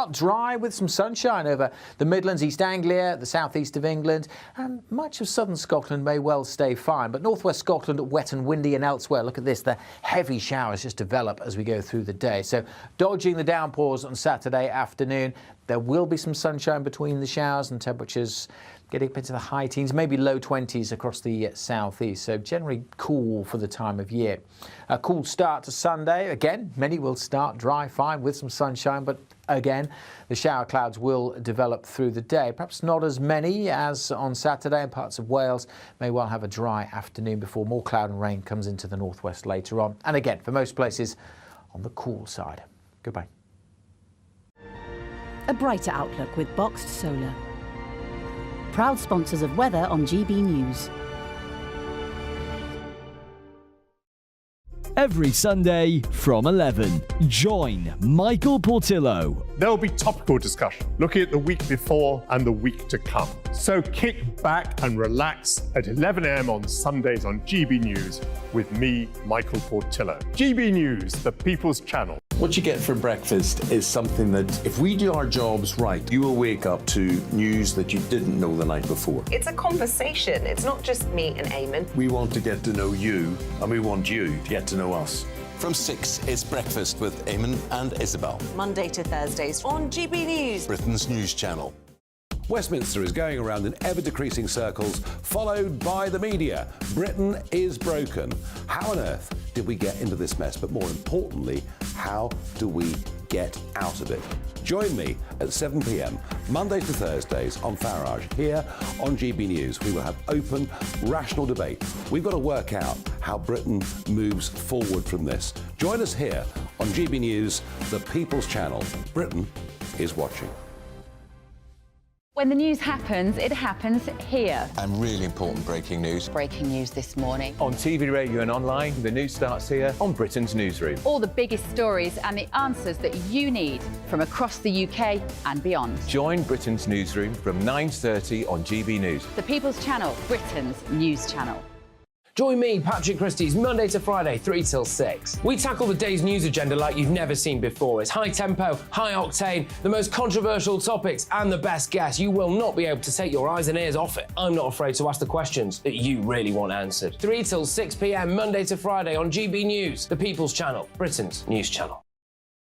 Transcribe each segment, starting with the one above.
start dry with some sunshine over the Midlands, East Anglia, the southeast of England, and much of southern Scotland may well stay fine. But northwest Scotland, wet and windy, and elsewhere, look at this, the heavy showers just develop as we go through the day. So dodging the downpours on Saturday afternoon. There will be some sunshine between the showers and temperatures getting up into the high teens, maybe low 20s across the southeast. So generally cool for the time of year. A cool start to Sunday. Again, many will start dry, fine with some sunshine, but again, the shower clouds will develop through the day. Perhaps not as many as on Saturday, and parts of Wales may well have a dry afternoon before more cloud and rain comes into the northwest later on. And again, for most places, on the cool side. Goodbye. A brighter outlook with Boxed Solar. Proud sponsors of weather on GB News. Every Sunday from 11, join Michael Portillo. There'll be topical discussion, looking at the week before and the week to come. So kick back and relax at 11 a.m. on Sundays on GB News with me, Michael Portillo. GB News, the People's Channel. What you get for breakfast is something that, if we do our jobs right, you will wake up to news that you didn't know the night before. It's a conversation. It's not just me and Eamon. We want to get to know you, and we want you to get to know us. From 6, it's Breakfast with Eamon and Isabel. Monday to Thursdays on GB News, Britain's news channel. Westminster is going around in ever-decreasing circles, followed by the media. Britain is broken. How on earth did we get into this mess? But more importantly, how do we get out of it? Join me at 7 p.m, Monday to Thursdays on Farage, here on GB News. We will have open, rational debate. We've got to work out how Britain moves forward from this. Join us here on GB News, the People's Channel. Britain is watching. When the news happens, it happens here. And really important breaking news. breaking news this morning. On TV, radio and online, the news starts here on Britain's Newsroom. All the biggest stories and the answers that you need from across the UK and beyond. Join Britain's Newsroom from 9:30 on GB News. The People's Channel, Britain's news channel. Join me, Patrick Christie's, Monday to Friday, 3 till 6. We tackle the day's news agenda like you've never seen before. It's high tempo, high octane, the most controversial topics and the best guests. You will not be able to take your eyes and ears off it. I'm not afraid to ask the questions that you really want answered. 3 till 6 p.m, Monday to Friday on GB News, the People's Channel, Britain's news channel.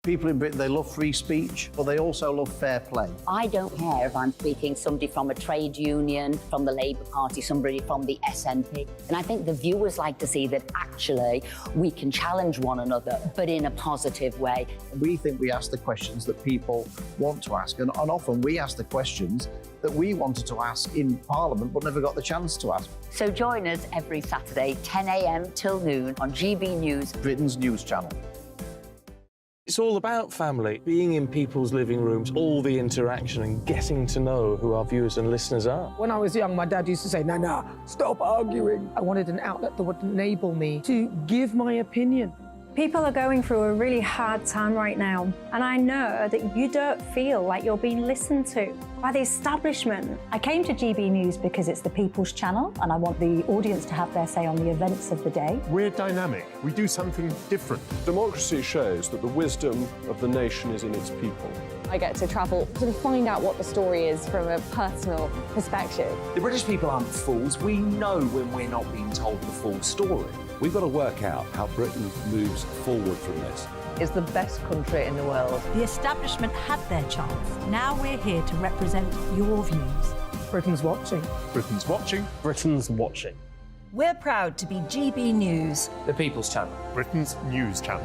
People in Britain, they love free speech, but they also love fair play. I don't care if I'm speaking somebody from a trade union, from the Labour Party, somebody from the SNP. And I think the viewers like to see that actually we can challenge one another, but in a positive way. We think we ask the questions that people want to ask, and often we ask the questions that we wanted to ask in Parliament but never got the chance to ask. So join us every Saturday, 10 a.m. till noon on GB News, Britain's news channel. It's all about family, being in people's living rooms, all the interaction and getting to know who our viewers and listeners are. When I was young, my dad used to say, no, stop arguing. I wanted an outlet that would enable me to give my opinion. People are going through a really hard time right now, and I know that you don't feel like you're being listened to by the establishment. I came to GB News because it's the People's Channel, and I want the audience to have their say on the events of the day. We're dynamic. We do something different. Democracy shows that the wisdom of the nation is in its people. I get to travel to find out what the story is from a personal perspective. The British people aren't fools. We know when we're not being told the full story. We've got to work out how Britain moves forward from this. It's the best country in the world. The establishment had their chance. Now we're here to represent your views. Britain's watching. Britain's watching. Britain's watching. We're proud to be GB News, The People's Channel, Britain's news channel.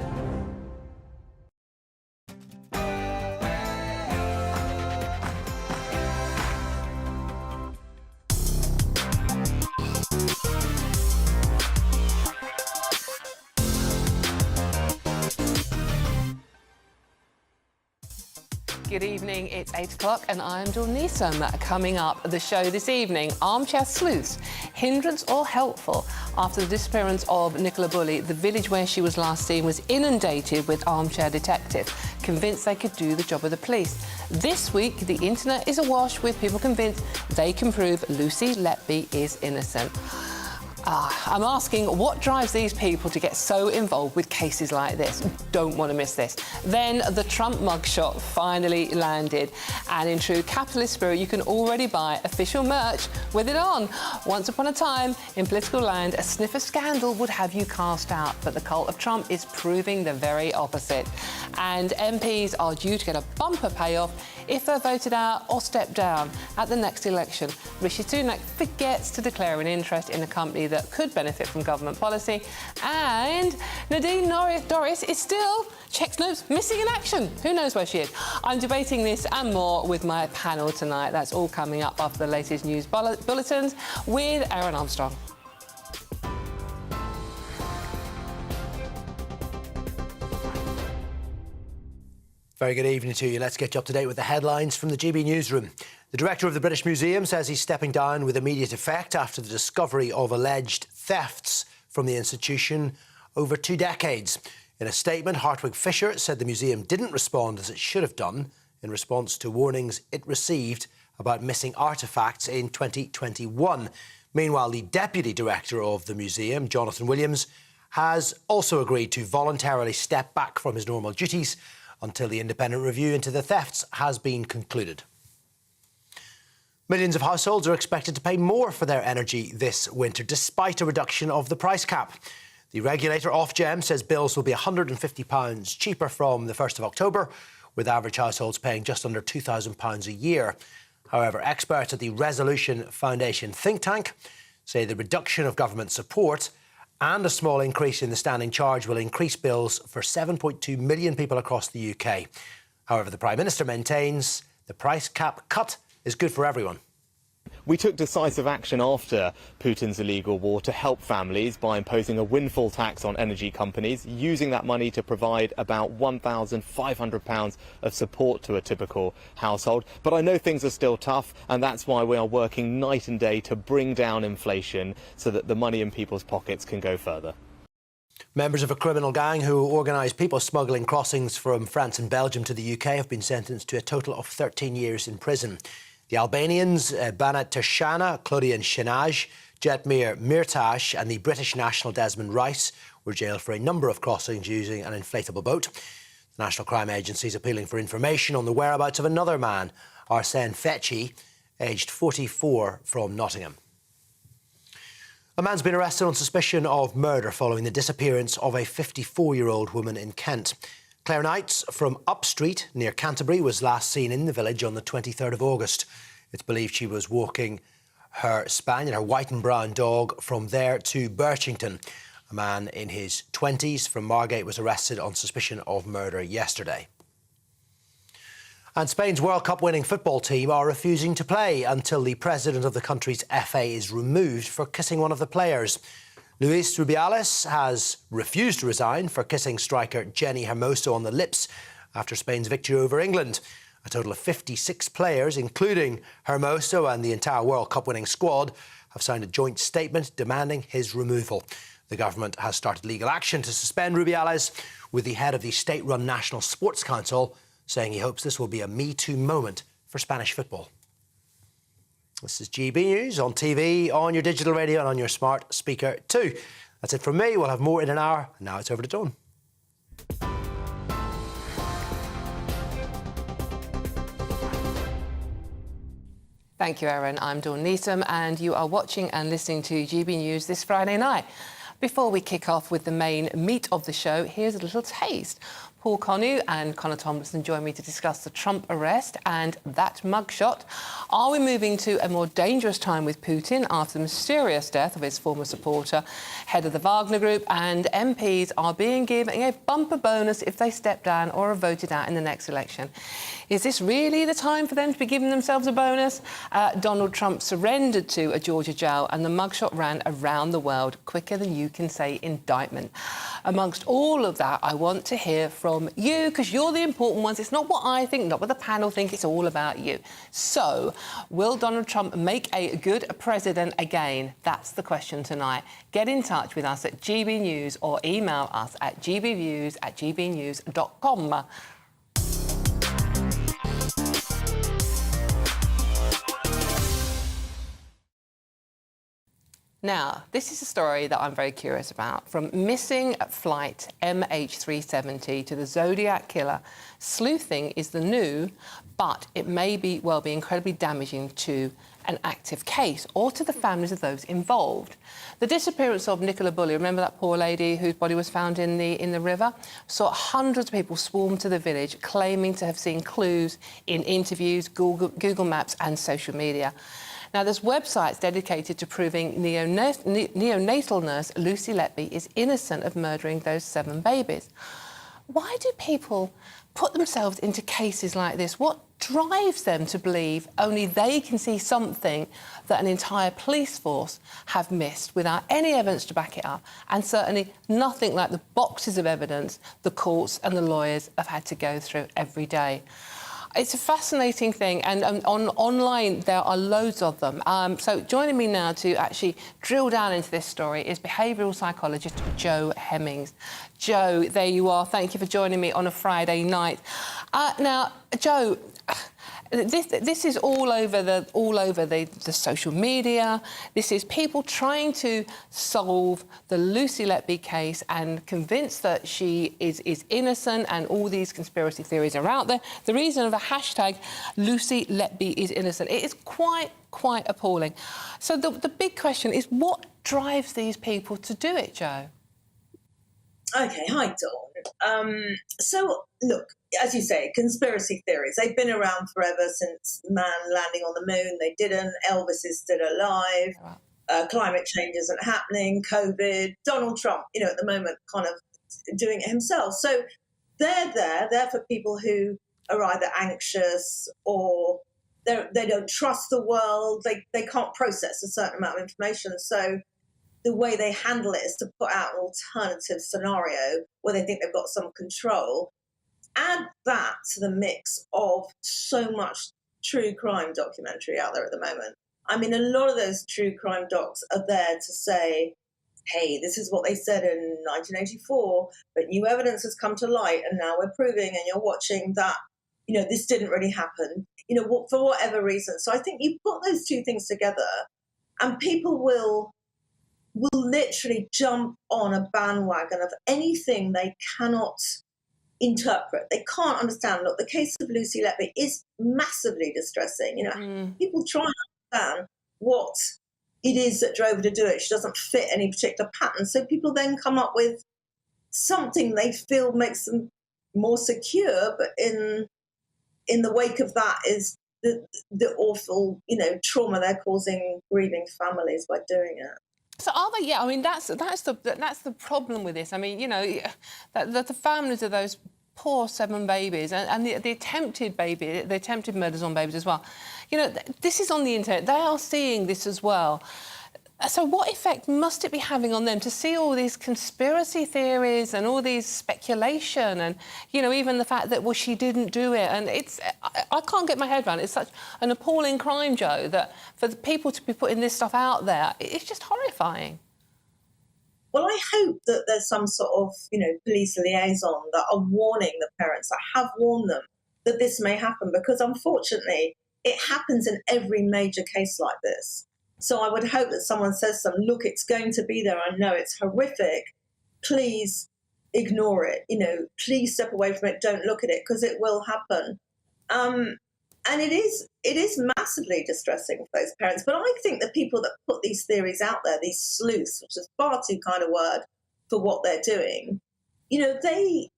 Good evening, it's 8 o'clock and I'm Dawn Neeson. Coming up, the show this evening, armchair sleuths, hindrance or helpful? After the disappearance of Nicola Bulley, the village where she was last seen was inundated with armchair detectives, convinced they could do the job of the police. This week, the internet is awash with people convinced they can prove Lucy Letby is innocent. I'm asking what drives these people to get so involved with cases like this. Don't want to miss this. Then the Trump mugshot finally landed. And in true capitalist spirit, you can already buy official merch with it on. Once upon a time, in political land, a sniff of scandal would have you cast out. But the cult of Trump is proving the very opposite. And MPs are due to get a bumper payoff if they're voted out or step down at the next election. Rishi Sunak forgets to declare an interest in a company that could benefit from government policy, and Nadine Dorries is still, checks notes, missing in action. Who knows where she is? I'm debating this and more with my panel tonight. That's all coming up after the latest news bulletins with Aaron Armstrong. Very good evening to you. Let's get you up to date with the headlines from the GB newsroom. The director of the British Museum says he's stepping down with immediate effect after the discovery of alleged thefts from the institution over 2 decades. In a statement, Hartwig Fisher said the museum didn't respond as it should have done in response to warnings it received about missing artefacts in 2021. Meanwhile, the deputy director of the museum, Jonathan Williams, has also agreed to voluntarily step back from his normal duties until the independent review into the thefts has been concluded. Millions of households are expected to pay more for their energy this winter, despite a reduction of the price cap. The regulator, Ofgem, says bills will be £150 cheaper from the 1st of October, with average households paying just under £2,000 a year. However, experts at the Resolution Foundation think tank say the reduction of government support and a small increase in the standing charge will increase bills for 7.2 million people across the UK. However, the Prime Minister maintains the price cap cut is good for everyone. We took decisive action after Putin's illegal war to help families by imposing a windfall tax on energy companies, using that money to provide about £1,500 of support to a typical household. But I know things are still tough, and that's why we are working night and day to bring down inflation so that the money in people's pockets can go further. Members of a criminal gang who organised people smuggling crossings from France and Belgium to the UK have been sentenced to a total of 13 years in prison. The Albanians, Banat Tashana, Claudian Shinaj, Jetmir Mirtash and the British national Desmond Rice were jailed for a number of crossings using an inflatable boat. The National Crime Agency is appealing for information on the whereabouts of another man, Arsène Fetchy, aged 44, from Nottingham. A man's been arrested on suspicion of murder following the disappearance of a 54-year-old woman in Kent. Claire Knights from Upstreet, near Canterbury, was last seen in the village on the 23rd of August. It's believed she was walking her spaniel, her white and brown dog, from there to Birchington. A man in his 20s from Margate was arrested on suspicion of murder yesterday. And Spain's World Cup winning football team are refusing to play until the president of the country's FA is removed for kissing one of the players. Luis Rubiales has refused to resign for kissing striker Jenny Hermoso on the lips after Spain's victory over England. A total of 56 players, including Hermoso and the entire World Cup winning squad, have signed a joint statement demanding his removal. The government has started legal action to suspend Rubiales, with the head of the state-run National Sports Council saying he hopes this will be a Me Too moment for Spanish football. This is GB News on TV, on your digital radio and on your smart speaker too. That's it from me. We'll have more in an hour. And now it's over to Dawn. Thank you, Aaron. I'm Dawn Neeson, and you are watching and listening to GB News this Friday night. Before we kick off with the main meat of the show, here's a little taste. Paul Connew and Connor Tomlinson join me to discuss the Trump arrest and that mugshot. Are we moving to a more dangerous time with Putin after the mysterious death of his former supporter, head of the Wagner Group, and MPs are being given a bumper bonus if they step down or are voted out in the next election? Is this really the time for them to be giving themselves a bonus? Donald Trump surrendered to a Georgia jail and the mugshot ran around the world quicker than you can say indictment. Amongst all of that, I want to hear from you, because you're the important ones. It's not what I think, not what the panel think, it's all about you. So, will Donald Trump make a good president again? That's the question tonight. Get in touch with us at GB News or email us at gbviews@gbnews.com. Now, this is a story that I'm very curious about. From missing flight MH370 to the Zodiac killer, sleuthing is the new, but it may well be incredibly damaging to an active case or to the families of those involved. The disappearance of Nicola Bulley, remember that poor lady whose body was found in the river? Saw hundreds of people swarm to the village claiming to have seen clues in interviews, Google Maps and social media. Now, there's websites dedicated to proving neonatal nurse Lucy Letby is innocent of murdering those 7 babies. Why do people put themselves into cases like this? What drives them to believe only they can see something that an entire police force have missed without any evidence to back it up, and certainly nothing like the boxes of evidence the courts and the lawyers have had to go through every day? It's a fascinating thing, and online there are loads of them. So joining me now to actually drill down into this story is behavioural psychologist Jo Hemmings. Jo, there you are. Thank you for joining me on a Friday night. Now, Jo, this is all over the social media. This is people trying to solve the Lucy Letby case and convince that she is innocent, and all these conspiracy theories are out there. The reason of the hashtag Lucy Letby is innocent, it is quite appalling. So the big question is, what drives these people to do it, Jo? Okay, hi, Dawn. So, look, as you say, conspiracy theories, they've been around forever since man landing on the moon. They didn't. Elvis is still alive. Climate change isn't happening. COVID. Donald Trump, at the moment, kind of doing it himself. So they're for people who are either anxious or they don't trust the world. They can't process a certain amount of information. So the way they handle it is to put out an alternative scenario where they think they've got some control. Add that to the mix of so much true crime documentary out there at the moment. I mean, a lot of those true crime docs are there to say, hey, this is what they said in 1984, but new evidence has come to light and now we're proving, and you're watching that, this didn't really happen, for whatever reason. So I think you put those two things together and people will literally jump on a bandwagon of anything they cannot interpret. They can't understand. Look, the case of Lucy Letby is massively distressing. People try and understand what it is that drove her to do it. She doesn't fit any particular pattern. So people then come up with something they feel makes them more secure, but in the wake of that is the awful, trauma they're causing grieving families by doing it. So are they? Yeah, I mean that's the problem with this. I mean, the families of those poor 7 babies and the attempted murders on babies as well. This is on the internet. They are seeing this as well. So what effect must it be having on them to see all these conspiracy theories and all these speculation and, even the fact that, well, she didn't do it. And I can't get my head around it. It's such an appalling crime, Jo, that for the people to be putting this stuff out there, it's just horrifying. Well, I hope that there's some sort of, police liaison that are warning the parents, that have warned them that this may happen, because unfortunately it happens in every major case like this. So I would hope that someone says to them, look, it's going to be there. I know it's horrific. Please ignore it. Please step away from it. Don't look at it, because it will happen. And it is massively distressing for those parents. But I think the people that put these theories out there, these sleuths, which is far too kind of word for what they're doing, they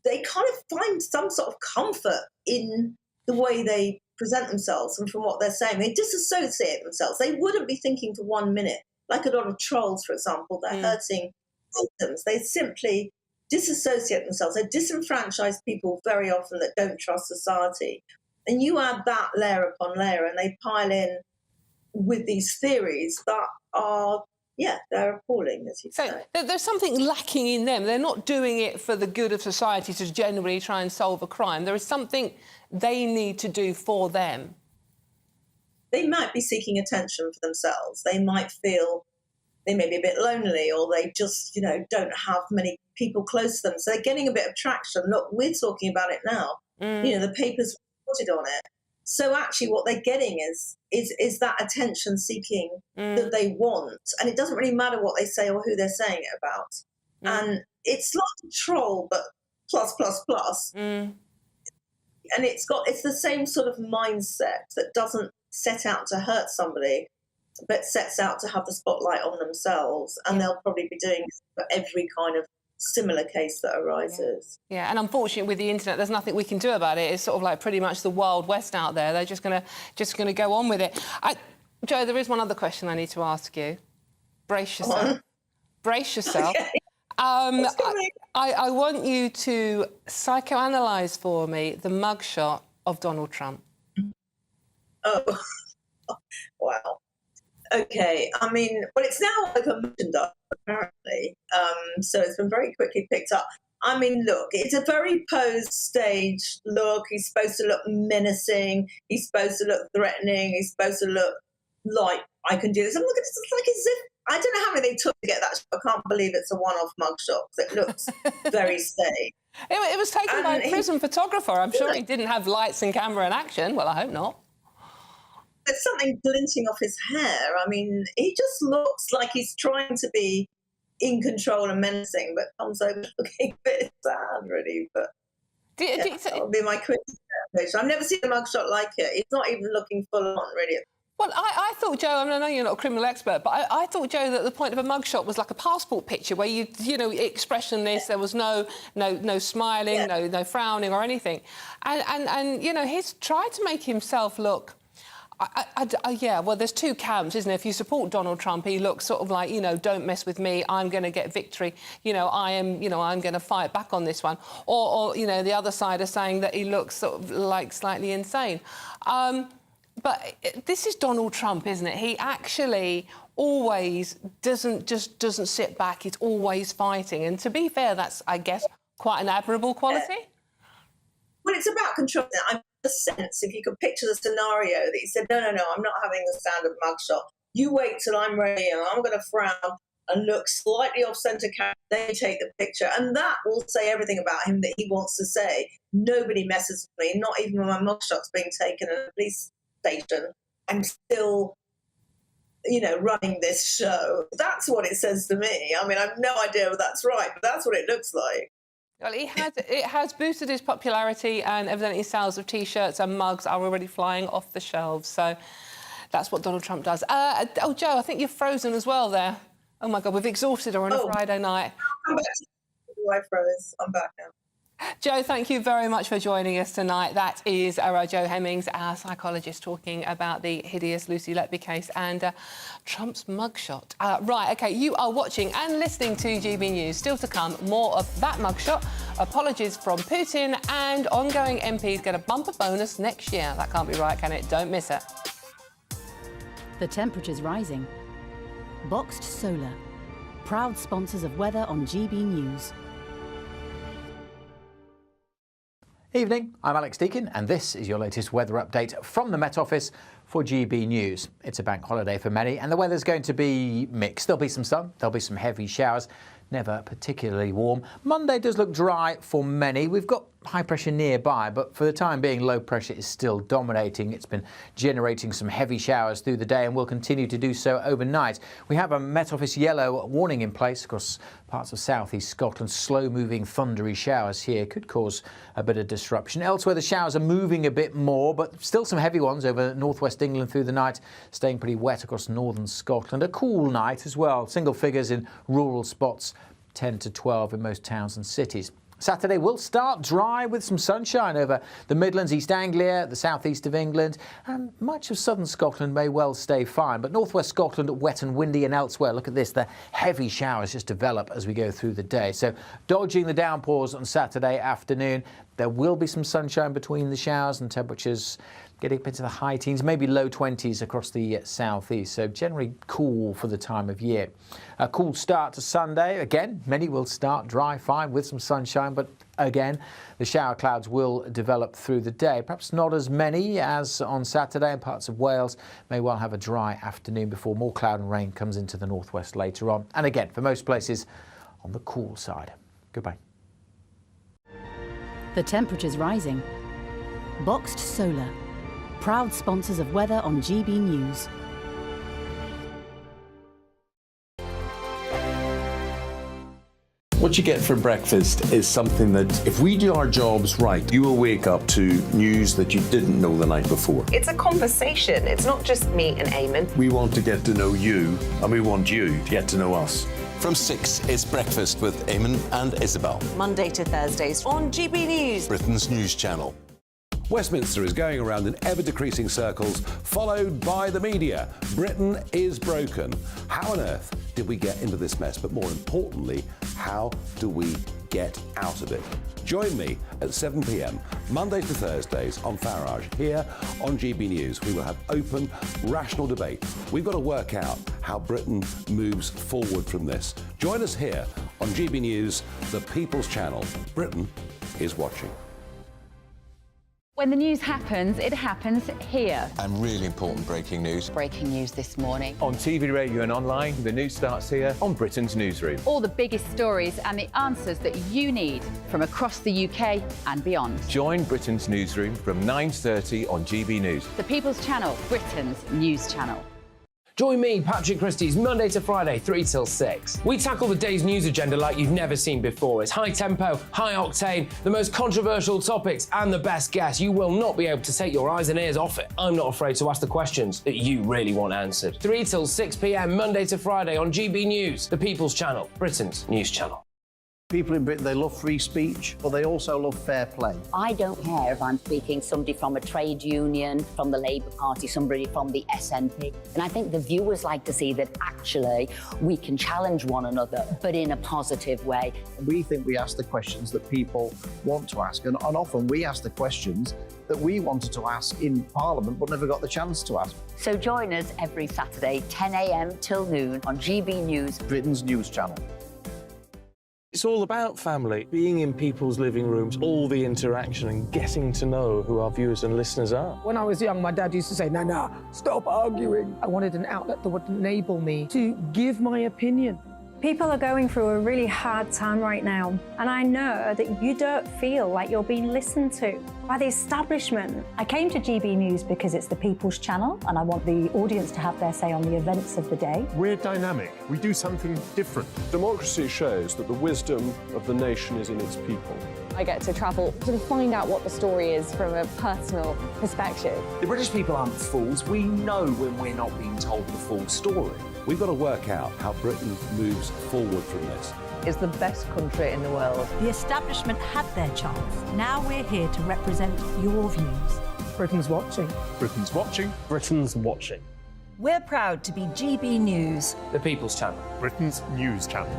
kind of find some sort of comfort in the way they present themselves and from what they're saying. They disassociate themselves. They wouldn't be thinking for 1 minute, like a lot of trolls, for example, they're hurting victims. They simply disassociate themselves. They disenfranchise people very often that don't trust society. And you add that layer upon layer and they pile in with these theories that are, they're appalling, as you say. So there's something lacking in them. They're not doing it for the good of society to generally try and solve a crime. There is something they need to do for them. They might be seeking attention for themselves. They might feel they may be a bit lonely, or they just, don't have many people close to them. So they're getting a bit of traction. Look, we're talking about it now. The papers reported on it. So actually what they're getting is that attention seeking that they want. And it doesn't really matter what they say or who they're saying it about. And it's like a troll, but plus, plus, plus. And it's the same sort of mindset that doesn't set out to hurt somebody, but sets out to have the spotlight on themselves. And they'll probably be doing this for every kind of similar case that arises. Yeah, and unfortunately with the internet, there's nothing we can do about it. It's sort of like pretty much the Wild West out there. They're just gonna go on with it. Joe, there is one other question I need to ask you. Brace yourself. Brace yourself. Okay. I want you to psychoanalyse for me the mugshot of Donald Trump. Oh, wow. Okay, I mean, well, it's now over merchandise, apparently, so it's been very quickly picked up. I mean, look, it's a very posed stage look. He's supposed to look menacing. He's supposed to look threatening. He's supposed to look like, I can do this. And look, it's like as if, I don't know how many they took to get that shot. I can't believe it's a one-off mugshot. It looks very staged. It was taken by a prison photographer. I'm sure he didn't have lights and camera and action. Well, I hope not. There's something glinting off his hair. I mean, he just looks like he's trying to be in control and menacing, but comes over looking a bit sad, really. But that'll be my quick interpretation. I've never seen a mugshot like it. He's not even looking full on, really. Well, I thought, Joe, I mean, I know you're not a criminal expert, but I thought, Joe, that the point of a mugshot was like a passport picture where you know, expressionless, there was no smiling, no frowning or anything. And you know, he's tried to make himself look... yeah, well, there's two camps, isn't there? If you support Donald Trump, he looks sort of like, you know, don't mess with me, I'm going to get victory, I'm going to fight back on this one. Or, you know, the other side are saying that he looks sort of like slightly insane. But this is Donald Trump, isn't it? He actually always doesn't sit back, he's always fighting. And to be fair, that's, I guess, quite an admirable quality. Well, it's about control. I'm a sense, if you could picture the scenario that he said, no, I'm not having the standard mugshot. You wait till I'm ready and I'm going to frown and look slightly off-centre camera, then you take the picture. And that will say everything about him that he wants to say. Nobody messes with me, not even when my mugshot's being taken at a police station. I'm still, running this show. That's what it says to me. I mean, I have no idea if that's right, but that's what it looks like. Well, it has boosted his popularity, and evidently sales of T-shirts and mugs are already flying off the shelves. So that's what Donald Trump does. Oh, Joe, I think you're frozen as well there. Oh, my God, we've exhausted her on a Friday night. I'm back to I froze. I'm back now. Joe, thank you very much for joining us tonight. That is Joe Hemmings, our psychologist, talking about the hideous Lucy Letby case and Trump's mugshot. Right, OK, you are watching and listening to GB News. Still to come, more of that mugshot, apologies from Putin, and ongoing MPs get a bumper bonus next year. That can't be right, can it? Don't miss it. The temperature's rising. Boxed Solar, proud sponsors of weather on GB News. Evening, I'm Alex Deakin, and this is your latest weather update from the Met Office for GB News. It's a bank holiday for many, and the weather's going to be mixed. There'll be some sun, there'll be some heavy showers, never particularly warm. Monday does look dry for many. We've got high pressure nearby, but for the time being, low pressure is still dominating. It's been generating some heavy showers through the day and will continue to do so overnight. We have a Met Office yellow warning in place across parts of southeast Scotland. Slow-moving, thundery showers here could cause a bit of disruption. Elsewhere, the showers are moving a bit more, but still some heavy ones over northwest England through the night, staying pretty wet across northern Scotland. A cool night as well. Single figures in rural spots, 10 to 12 in most towns and cities. Saturday will start dry with some sunshine over the Midlands, East Anglia, the southeast of England, and much of southern Scotland may well stay fine. But northwest Scotland wet and windy, and elsewhere, look at this, the heavy showers just develop as we go through the day. So dodging the downpours on Saturday afternoon. There will be some sunshine between the showers and temperatures getting up into the high teens, maybe low 20s across the southeast. So generally cool for the time of year. A cool start to Sunday. Again, many will start dry, fine with some sunshine, but again, the shower clouds will develop through the day. Perhaps not as many as on Saturday, and parts of Wales may well have a dry afternoon before more cloud and rain comes into the northwest later on. And again, for most places, on the cool side. Goodbye. The temperature's rising. Boxed Solar, proud sponsors of weather on GB News. What you get for breakfast is something that, if we do our jobs right, you will wake up to news that you didn't know the night before. It's a conversation. It's not just me and Eamon. We want to get to know you, and we want you to get to know us. From 6, it's Breakfast with Eamon and Isabel. Monday to Thursdays on GB News, Britain's news channel. Westminster is going around in ever-decreasing circles, followed by the media. Britain is broken. How on earth did we get into this mess? But more importantly, how do we get out of it? Join me at 7 p.m, Monday to Thursdays on Farage, here on GB News. We will have open, rational debate. We've got to work out how Britain moves forward from this. Join us here on GB News, the People's Channel. Britain is watching. When the news happens, it happens here. And really important breaking news. Breaking news this morning. On TV, radio and online, the news starts here on Britain's newsroom. All the biggest stories and the answers that you need from across the UK and beyond. Join Britain's newsroom from 9:30 on GB News. The People's Channel, Britain's news channel. Join me, Patrick Christie's, Monday to Friday, 3 till 6. We tackle the day's news agenda like you've never seen before. It's high tempo, high octane, the most controversial topics and the best guests. You will not be able to take your eyes and ears off it. I'm not afraid to ask the questions that you really want answered. 3 till 6 p.m, Monday to Friday on GB News, the People's Channel, Britain's news channel. People in Britain, they love free speech, but they also love fair play. I don't care if I'm speaking somebody from a trade union, from the Labour Party, somebody from the SNP. And I think the viewers like to see that actually we can challenge one another, but in a positive way. We think we ask the questions that people want to ask, and often we ask the questions that we wanted to ask in Parliament but never got the chance to ask. So join us every Saturday, 10 a.m. till noon on GB News, Britain's news channel. It's all about family, being in people's living rooms, all the interaction and getting to know who our viewers and listeners are. When I was young, my dad used to say, "Nah, stop arguing." I wanted an outlet that would enable me to give my opinion. People are going through a really hard time right now, and I know that you don't feel like you're being listened to by the establishment. I came to GB News because it's the People's Channel, and I want the audience to have their say on the events of the day. We're dynamic. We do something different. Democracy shows that the wisdom of the nation is in its people. I get to travel to find out what the story is from a personal perspective. The British people aren't fools. We know when we're not being told the full story. We've got to work out how Britain moves forward from this. Is the best country in the world. The establishment had their chance. Now we're here to represent your views. Britain's watching. Britain's watching. Britain's watching. We're proud to be GB News, The People's Channel. Britain's news channel.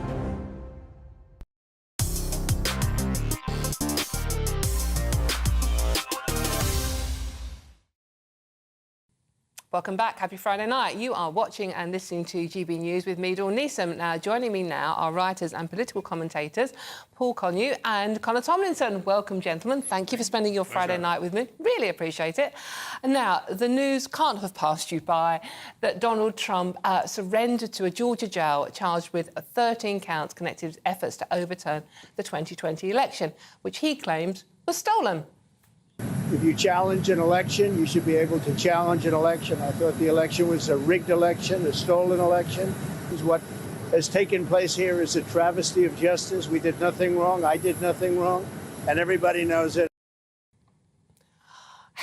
Welcome back. Happy Friday night. You are watching and listening to GB News with me, Dawn Neeson. Now, joining me now are writers and political commentators, Paul Connew and Conor Tomlinson. Welcome, gentlemen. Thank you for spending your Friday night with me. Really appreciate it. And now, the news can't have passed you by that Donald Trump surrendered to a Georgia jail charged with 13 counts connected with efforts to overturn the 2020 election, which he claims was stolen. If you challenge an election, you should be able to challenge an election. I thought the election was a rigged election, a stolen election. What has taken place here is a travesty of justice. We did nothing wrong. I did nothing wrong. And everybody knows it.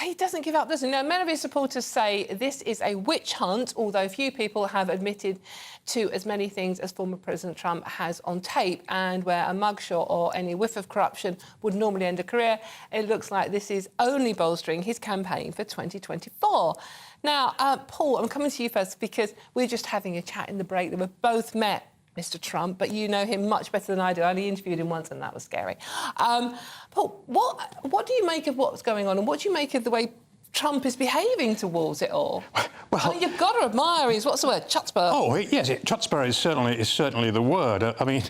He doesn't give up, does he? Now, many of his supporters say this is a witch hunt, although few people have admitted to as many things as former President Trump has on tape, and where a mugshot or any whiff of corruption would normally end a career, it looks like this is only bolstering his campaign for 2024. Now, Paul, I'm coming to you first because we're just having a chat in the break that we've both met Mr. Trump, but you know him much better than I do. I only interviewed him once and that was scary. Paul, what do you make of what's going on, and what do you make of the way Trump is behaving towarst it all? Well, I mean, you've got to admire his, what's the word, chutzpah? Oh, yes, chutzpah is certainly the word. I mean,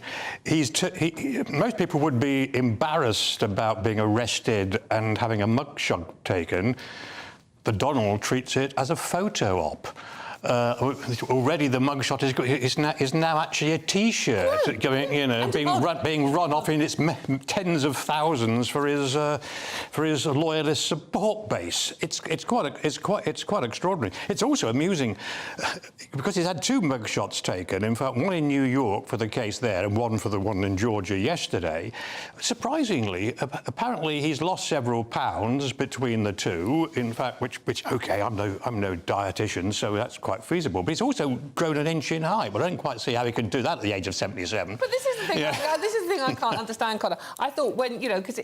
most people would be embarrassed about being arrested and having a mugshot taken. The Donald treats it as a photo op. already the mugshot is now actually a T-shirt going, being run off in its tens of thousands for his loyalist support base. It's quite extraordinary. It's also amusing because he's had 2 mugshots taken. In fact, one in New York for the case there, and one for the one in Georgia yesterday. Surprisingly, apparently he's lost several pounds between the 2. In fact, which okay, I'm no dietitian, so that's quite feasible. But he's also grown an inch in height. But I don't quite see how he can do that at the age of 77. But this is the thing. This is the thing I can't understand, Connor. I thought when because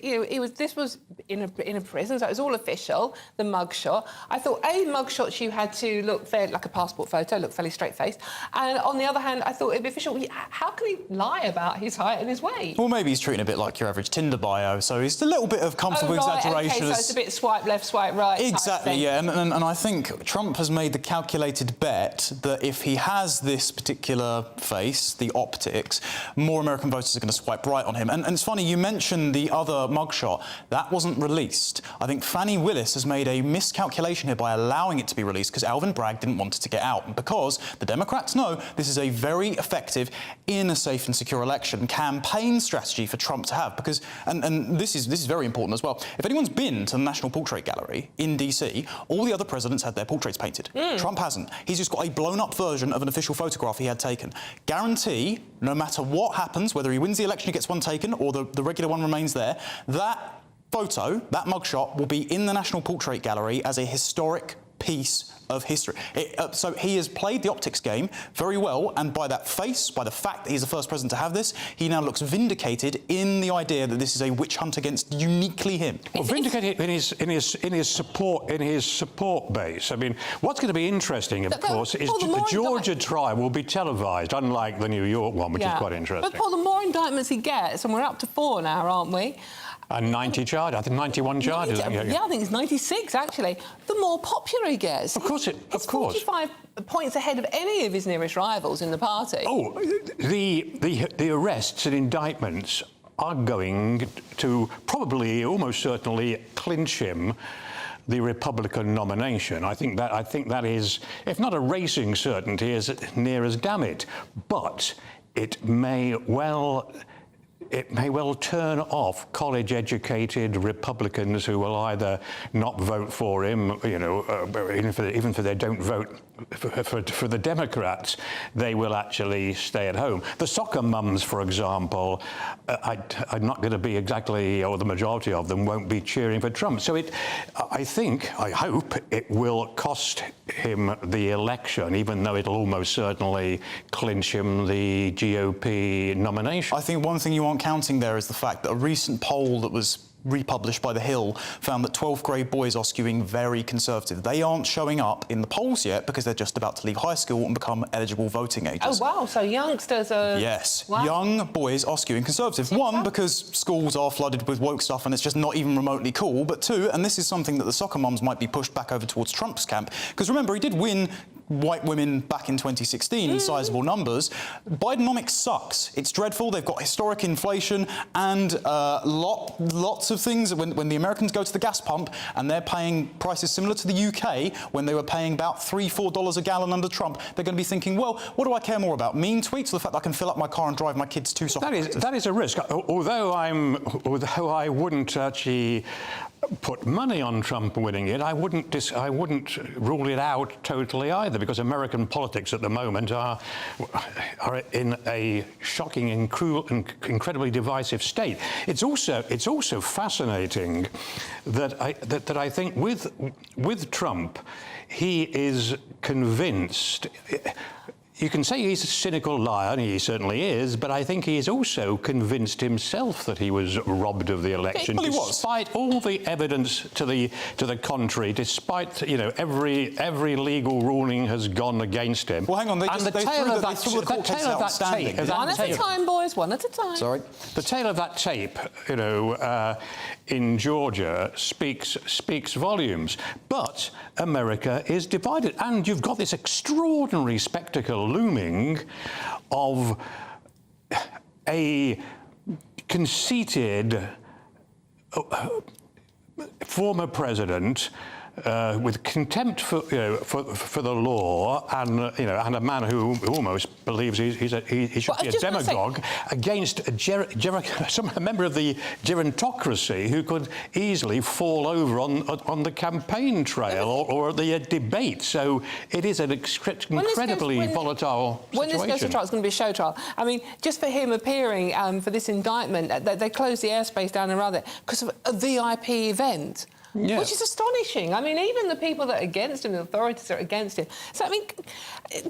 this was in a prison, so it was all official. The mugshot. I thought mugshots you had to look fair, like a passport photo, look fairly straight-faced. And on the other hand, I thought it'd be official. How can he lie about his height and his weight? Well, maybe he's treating a bit like your average Tinder bio, so it's a little bit of comfortable exaggeration. Okay, so it's a bit swipe left, swipe right. Exactly, yeah, and I think Trump has made the calculated bet that if he has this particular face, the optics, more American voters are going to swipe right on him. And it's funny, you mentioned the other mugshot. That wasn't released. I think Fani Willis has made a miscalculation here by allowing it to be released because Alvin Bragg didn't want it to get out. And because the Democrats know this is a very effective, in a safe and secure election campaign strategy for Trump to have. Because, and this is very important as well, if anyone's been to the National Portrait Gallery in DC, all the other presidents had their portraits painted. Trump hasn't. He's just got a blown-up version of an official photograph he had taken. Guarantee, no matter what happens, whether he wins the election, he gets one taken, or the regular one remains there, that photo, that mugshot, will be in the National Portrait Gallery as a historic piece of history. So he has played the optics game very well, and by that face, by the fact that he's the first president to have this, he now looks vindicated in the idea that this is a witch hunt against uniquely him. Well, vindicated in his support base. I mean, what's going to be interesting, of course, is the Georgia trial will be televised, unlike the New York one, which is quite interesting. But Paul, the more indictments he gets, and we're up to 4 now, aren't we? And 90 charges, I think 91 charges. I think it's 96, actually. The more popular he gets. Of course. It's 45 points ahead of any of his nearest rivals in the party. Oh, the arrests and indictments are going to probably, almost certainly, clinch him the Republican nomination. I think that is, if not a racing certainty, as near as damn it. But it may well turn off college-educated Republicans who will either not vote for him, even if they don't vote for the Democrats, they will actually stay at home. The soccer mums, for example, are not going to be exactly, or the majority of them won't be cheering for Trump. So I hope it will cost him the election, even though it'll almost certainly clinch him the GOP nomination. I think one thing you aren't counting there is the fact that a recent poll that was republished by The Hill found that 12th grade boys are skewing very conservative. They aren't showing up in the polls yet because they're just about to leave high school and become eligible voting ages. Oh, wow, so youngsters are... Yes, wow. Young boys are skewing conservative. One, because schools are flooded with woke stuff and it's just not even remotely cool, but 2, and this is something that the soccer mums might be pushed back over towards Trump's camp, because remember, he did win white women back in 2016 in sizable numbers. Bidenomics sucks. It's dreadful. They've got historic inflation and lots of things. When the Americans go to the gas pump and they're paying prices similar to the UK, when they were paying about $3-4 a gallon under Trump, they're going to be thinking, well, what do I care more about? Mean tweets or the fact that I can fill up my car and drive my kids to soccer practice? That is a risk. Although I wouldn't actually put money on Trump winning it, I wouldn't rule it out totally either, because American politics at the moment are in a shocking and cruel and incredibly divisive state. It's also fascinating that I think with Trump, he is convinced. You can say he's a cynical liar, and he certainly is, but I think he's also convinced himself that he was robbed of the election, despite all the evidence to the contrary, despite every legal ruling has gone against him. Well, hang on, the tail of that tape. One at a time, boys. One at a time. Sorry. The tail of that tape, in Georgia speaks volumes. But America is divided, and you've got this extraordinary spectacle looming of a conceited former president with contempt for the law, and and a man who almost believes he should be a demagogue against a member of the gerontocracy who could easily fall over on the campaign trail or the debate. So it is an incredibly volatile situation. When this goes to trial, it's going to be a show trial. I mean, just for him appearing for this indictment, they closed the airspace down around it because of a VIP event. Yeah. Which is astonishing. I mean, even the people that are against him, the authorities are against him. So, I mean,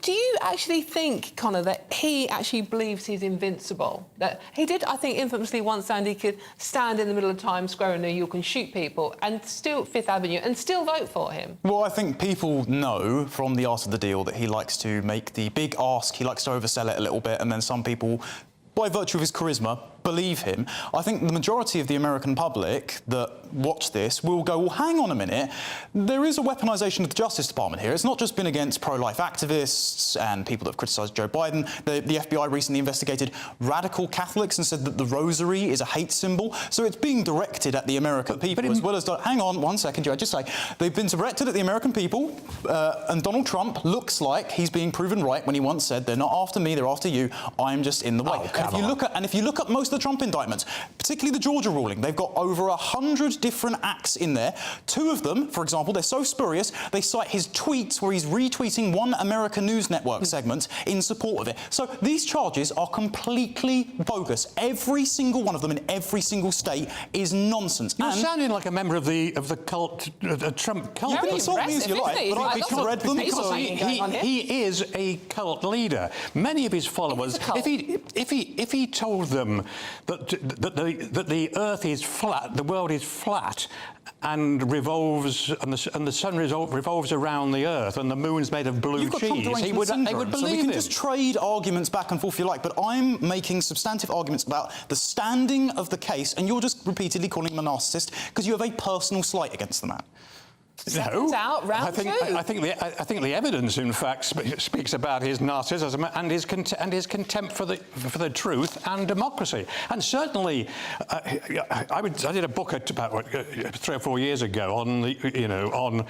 do you actually think, Connor, that he actually believes he's invincible? That he did, I think, infamously once say he could stand in the middle of Times Square in New York and shoot people and still Fifth Avenue and still vote for him? Well, I think people know from the art of the deal that he likes to make the big ask, he likes to oversell it a little bit, and then some people, by virtue of his charisma, believe him. I think the majority of the American public that watch this will go, well, hang on a minute, there is a weaponisation of the Justice Department here. It's not just been against pro-life activists and people that have criticised Joe Biden. The FBI recently investigated radical Catholics and said that the rosary is a hate symbol. So it's being directed at the American people as well as... Hang on one second, Joe, just say. They've been directed at the American people, and Donald Trump looks like he's being proven right when he once said, they're not after me, they're after you, I'm just in the way. And if you look at most of the Trump indictments, particularly the Georgia ruling, they've got over 100 different acts in there. 2 of them, for example, they're so spurious, they cite his tweets where he's retweeting one American News Network segment in support of it. So these charges are completely bogus. Every single one of them in every single state is nonsense. You're sounding like a member of the cult, the Trump cult. You can insult me as you like, but I've read them because he is a cult leader. Many of his followers, if he told them that the Earth is flat, the world is flat, and revolves, and the sun revolves around the Earth, and the moon's made of blue cheese, they would believe so we can just trade arguments back and forth if you like, but I'm making substantive arguments about the standing of the case, and you're just repeatedly calling him a narcissist because you have a personal slight against the man. No, I think the evidence, in fact, speaks about his narcissism and his contempt for the truth and democracy. And certainly, I did a book about 3 or 4 years ago on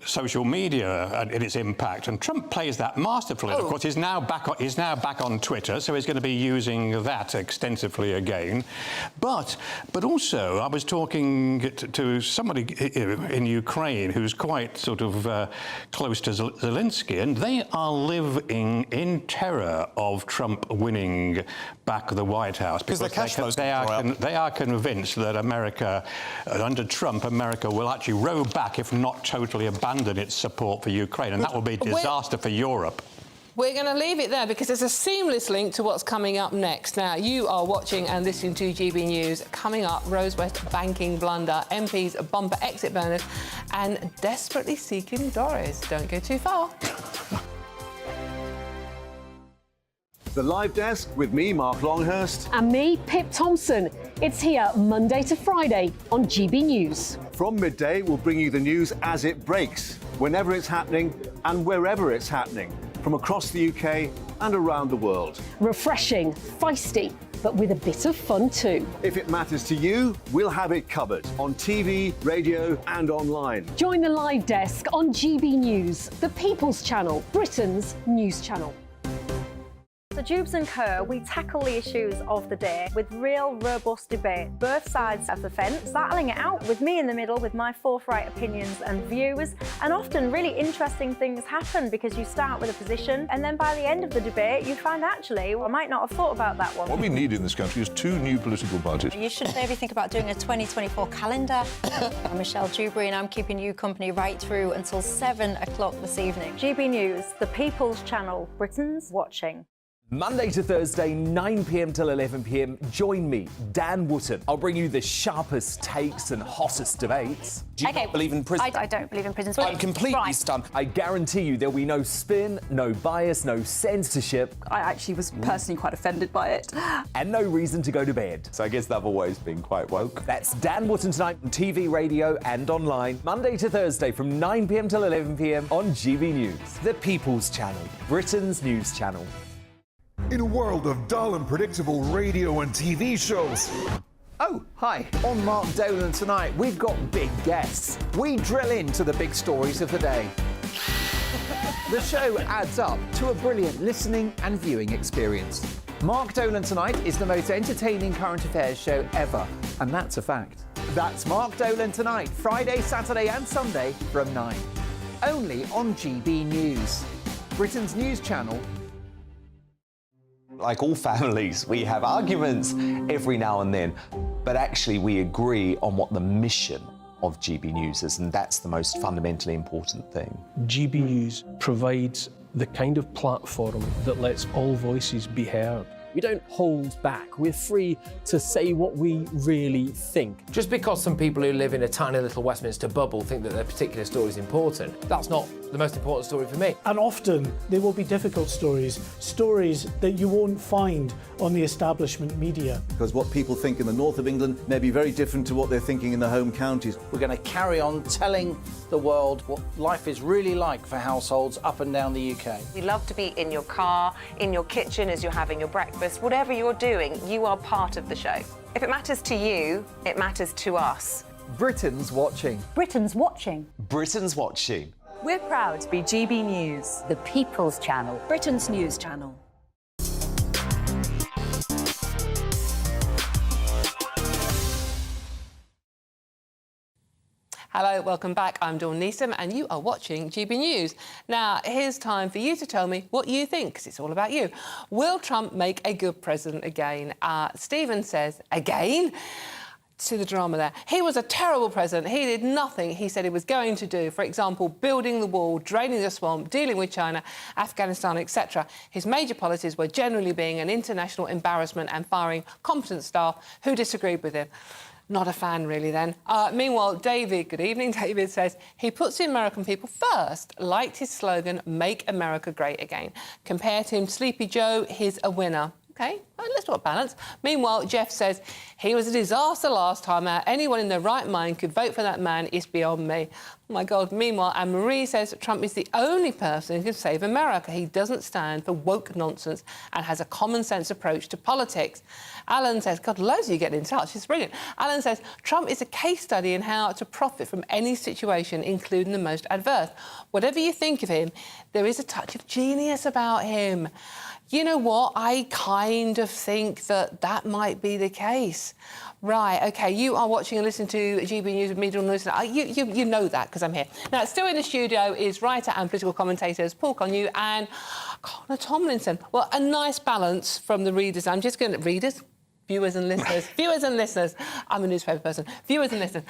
social media and its impact, and Trump plays that masterfully. Of course, he's now back on Twitter, so he's going to be using that extensively again. But also, I was talking to somebody in Ukraine who's quite sort of close to Zelensky, and they are living in terror of Trump winning back the White House because they are convinced that America, under Trump, America will actually row back, if not totally abandon its support for Ukraine, and that will be a disaster for Europe. We're going to leave it there because there's a seamless link to what's coming up next. Now, you are watching and listening to GB News. Coming up, Rose West banking blunder, MP's bumper exit bonus, and desperately seeking Doris. Don't go too far. The Live Desk with me, Mark Longhurst. And me, Pip Thompson. It's here Monday to Friday on GB News. From midday, we'll bring you the news as it breaks, whenever it's happening and wherever it's happening, from across the UK and around the world. Refreshing, feisty, but with a bit of fun too. If it matters to you, we'll have it covered on TV, radio and online. Join the Live Desk on GB News, the People's Channel, Britain's news channel. So Jubes and Kerr, we tackle the issues of the day with real robust debate, both sides of the fence, battling it out with me in the middle with my forthright opinions and views. And often really interesting things happen because you start with a position and then by the end of the debate you find actually, well, I might not have thought about that one. What we need in this country is 2 new political parties. You should maybe think about doing a 2024 calendar. I'm Michelle Dewberry and I'm keeping you company right through until 7 o'clock this evening. GB News, the People's Channel, Britain's watching. Monday to Thursday, 9 p.m. till 11 p.m. Join me, Dan Wootton. I'll bring you the sharpest takes and hottest debates. Do you not believe in prisons? I don't believe in prisons. I'm completely stunned. I guarantee you there'll be no spin, no bias, no censorship. I actually was personally quite offended by it. And no reason to go to bed. So I guess they've always been quite woke. That's Dan Wootton tonight on TV, radio and online. Monday to Thursday from 9 p.m. till 11 p.m. on GB News. The People's Channel, Britain's news channel. In a world of dull and predictable radio and TV shows, Oh, hi. On Mark Dolan tonight, we've got big guests. We drill into the big stories of the day. The show adds up to a brilliant listening and viewing experience. Mark Dolan Tonight is the most entertaining current affairs show ever, and that's a fact. That's Mark Dolan Tonight, Friday, Saturday and Sunday from 9. Only on GB News, Britain's news channel. Like all families, we have arguments every now and then, but actually we agree on what the mission of GB News is, and that's the most fundamentally important thing. GB News provides the kind of platform that lets all voices be heard. We don't hold back. We're free to say what we really think. Just because some people who live in a tiny little Westminster bubble think that their particular story is important, that's not the most important story for me. And often there will be difficult stories, stories that you won't find on the establishment media. Because what people think in the north of England may be very different to what they're thinking in the home counties. We're going to carry on telling the world what life is really like for households up and down the UK. We love to be in your car, in your kitchen as you're having your breakfast. Whatever you're doing, you are part of the show. If it matters to you, it matters to us. Britain's watching. Britain's watching. Britain's watching. We're proud to be GB News, The People's Channel. Britain's news channel. Hello, welcome back. I'm Dawn Neeson and you are watching GB News. Now, here's time for you to tell me what you think, because it's all about you. Will Trump make a good president again? Stephen says, again? See the drama there. He was a terrible president. He did nothing he said he was going to do. For example, building the wall, draining the swamp, dealing with China, Afghanistan, etc. His major policies were generally being an international embarrassment and firing competent staff who disagreed with him. Not a fan, really, then. Meanwhile, David, good evening, David says he puts the American people first, liked his slogan, Make America Great Again. Compared to him, Sleepy Joe, he's a winner. OK, well, let's talk balance. Meanwhile, Jeff says he was a disaster last time out. Anyone in their right mind could vote for that man. It's beyond me. Oh, my God. Meanwhile, Anne-Marie says Trump is the only person who can save America. He doesn't stand for woke nonsense and has a common-sense approach to politics. Alan says, God, loads of you getting in touch. It's brilliant. Alan says Trump is a case study in how to profit from any situation, including the most adverse. Whatever you think of him, there is a touch of genius about him. You know what? I kind of think that that might be the case. Right, OK, you are watching and listening to GB News with me, Dawn News. You know that, because I'm here. Now, still in the studio is writer and political commentators Paul Connew and Connor Tomlinson. Well, a nice balance from the readers. I'm just going to... Readers? Viewers and listeners. Viewers and listeners. I'm a newspaper person. Viewers and listeners.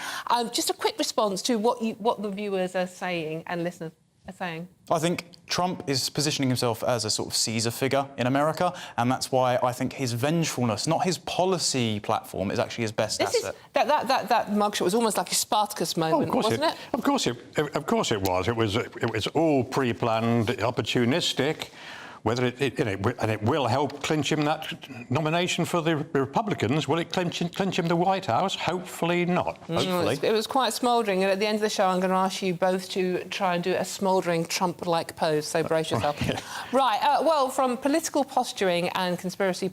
Just a quick response to what the viewers are saying and listeners are saying. I think Trump is positioning himself as a sort of Caesar figure in America, and that's why I think his vengefulness, not his policy platform, is actually his best asset. That mugshot was almost like a Spartacus moment, wasn't it? Of course it was. It was all pre-planned, opportunistic. Whether it will help clinch him that nomination for the Republicans. Will it clinch him the White House? Hopefully not. Hopefully. It was quite smouldering, and at the end of the show I'm going to ask you both to try and do a smouldering Trump-like pose, so brace yourself. Right, well, from political posturing and conspiracy,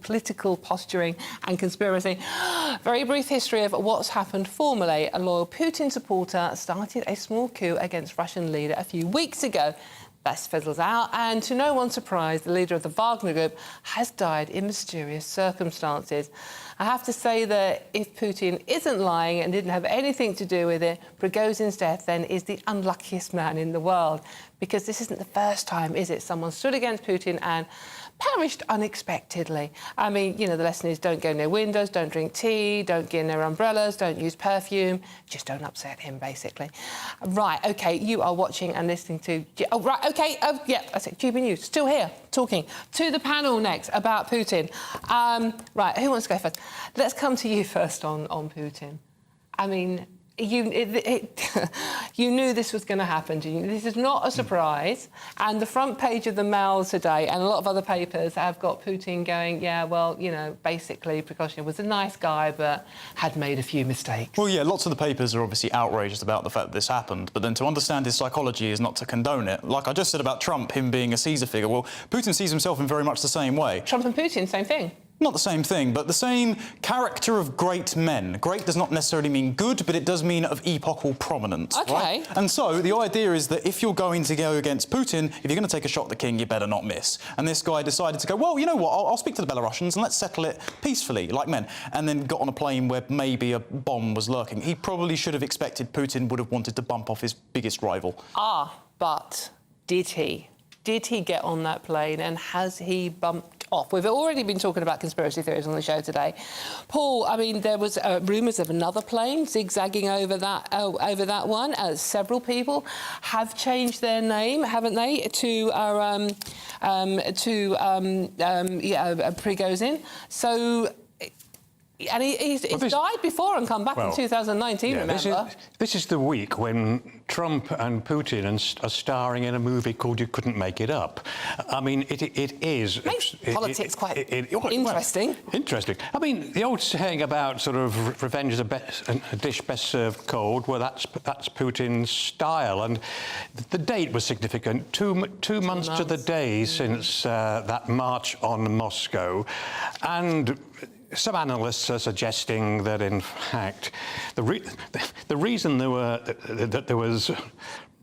very brief history of what's happened formally. A loyal Putin supporter started a small coup against Russian leader a few weeks ago. That fizzles out, and to no one's surprise, the leader of the Wagner Group has died in mysterious circumstances. I have to say that if Putin isn't lying and didn't have anything to do with it, Prigozhin's death then is the unluckiest man in the world, because this isn't the first time, is it? Someone stood against Putin and perished unexpectedly. I mean, you know, the lesson is don't go near windows, don't drink tea, don't get near umbrellas, don't use perfume, just don't upset him, basically. Right, OK, you are watching and listening to... Oh, right, OK, yeah, I said GB News, still here, talking to the panel next about Putin. Right, who wants to go first? Let's come to you first on Putin. I mean... You knew this was going to happen, didn't you? This is not a surprise. And the front page of the Mail today and a lot of other papers have got Putin going, yeah, well, you know, basically, Prigozhin was a nice guy but had made a few mistakes. Well, yeah, lots of the papers are obviously outraged about the fact that this happened, but then to understand his psychology is not to condone it. Like I just said about Trump, him being a Caesar figure, well, Putin sees himself in very much the same way. Trump and Putin, same thing. Not the same thing, but the same character of great men. Great does not necessarily mean good, but it does mean of epochal prominence. Okay. Right? And so the idea is that if you're going to go against Putin, if you're going to take a shot at the king, you better not miss. And this guy decided to go, well, you know what, I'll speak to the Belarusians and let's settle it peacefully, like men. And then got on a plane where maybe a bomb was lurking. He probably should have expected Putin would have wanted to bump off his biggest rival. But did he? Did he get on that plane and has he bumped off? We've already been talking about conspiracy theories on the show today. Paul, I mean, there was rumours of another plane zigzagging over that one. Several people have changed their name, haven't they, to Prigozhin. So. And he's died before and come back in 2019, remember? This is the week when Trump and Putin are starring in a movie called You Couldn't Make It Up. I mean, it is... Makes politics quite interesting. Well, interesting. I mean, the old saying about sort of revenge is a dish best served cold, well, that's Putin's style. And the date was significant. Two months to the day since that march on Moscow. And... some analysts are suggesting that, in fact, the reason there was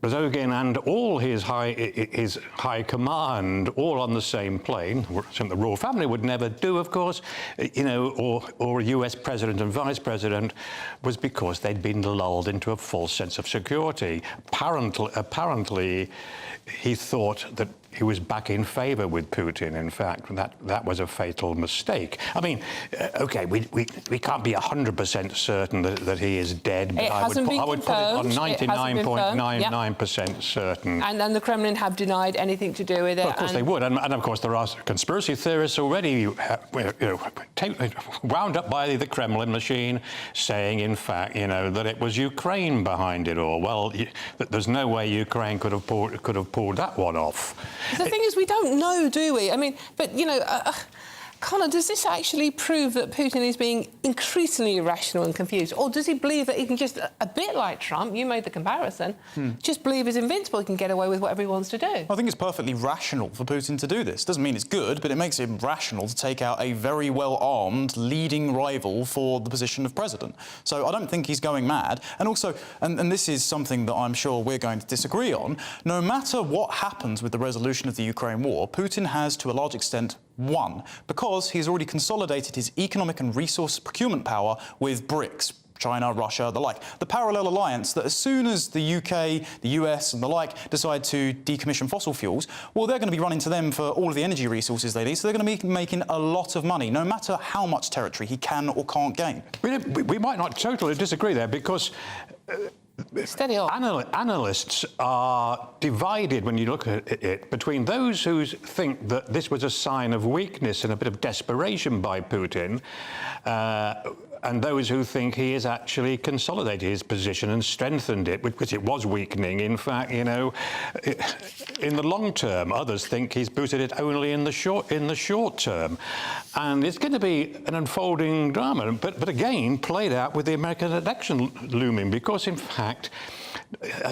Prigozhin and all his high command all on the same plane, something the royal family would never do, of course, you know, or a US president and vice president, was because they'd been lulled into a false sense of security. Apparently, he thought that he was back in favour with Putin. In fact, that was a fatal mistake. I mean, OK, we can't be 100% certain that he is dead, but I would put it on 99.99% certain. And then the Kremlin have denied anything to do with it. Well, of course they would, and of course there are conspiracy theorists already, wound up by the Kremlin machine, saying, in fact, you know, that it was Ukraine behind it all. Well, there's no way Ukraine could have pulled that one off. The thing is, we don't know, do we? I mean, but, you know, Connor, does this actually prove that Putin is being increasingly irrational and confused? Or does he believe that he can just, a bit like Trump, you made the comparison, just believe he's invincible, he can get away with whatever he wants to do? I think it's perfectly rational for Putin to do this. Doesn't mean it's good, but it makes it rational to take out a very well-armed leading rival for the position of president. So I don't think he's going mad. And also, and this is something that I'm sure we're going to disagree on, no matter what happens with the resolution of the Ukraine war, Putin has, to a large extent, won, because he's already consolidated his economic and resource procurement power with BRICS, China, Russia, the like. The parallel alliance that as soon as the UK, the US and the like decide to decommission fossil fuels, well, they're going to be running to them for all of the energy resources they need, so they're going to be making a lot of money, no matter how much territory he can or can't gain. We might not totally disagree there, because... Steady on. Analysts are divided when you look at it between those who think that this was a sign of weakness and a bit of desperation by Putin, and those who think he has actually consolidated his position and strengthened it, because it was weakening. In fact, you know, in the long term, others think he's boosted it only in the short term, and it's going to be an unfolding drama. But again, played out with the American election looming, because in fact,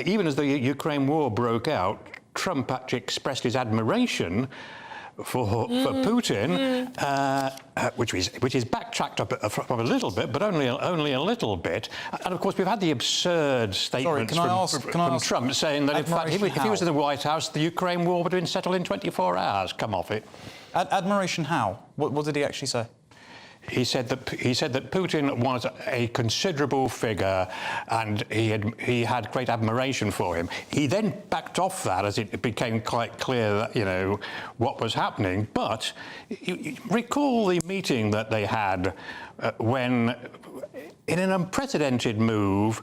even as the Ukraine war broke out, Trump actually expressed his admiration for Putin, which is backtracked up from a little bit, but only a little bit. And of course, we've had the absurd statements from Trump saying that, in fact, if he was in the White House, the Ukraine war would have been settled in 24 hours. Come off it. Admiration how? What did he actually say? He said that Putin was a considerable figure, and he had great admiration for him. He then backed off that as it became quite clear that, you know, what was happening. But you recall the meeting that they had when, in an unprecedented move,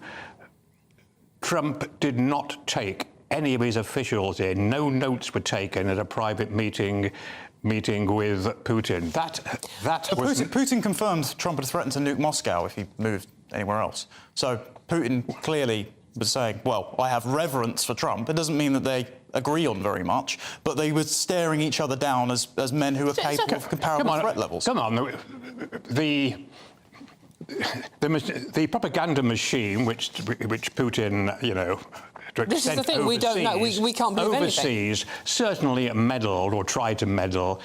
Trump did not take any of his officials in. No notes were taken at a private meeting with Putin. Putin confirmed Trump had threatened to nuke Moscow if he moved anywhere else. So Putin clearly was saying, well, I have reverence for Trump. It doesn't mean that they agree on very much, but they were staring each other down as men who are capable of comparable threat levels. Come on, the propaganda machine, which Putin, you know, this is the thing, we don't know. We can't believe overseas, anything. Certainly meddled or tried to meddle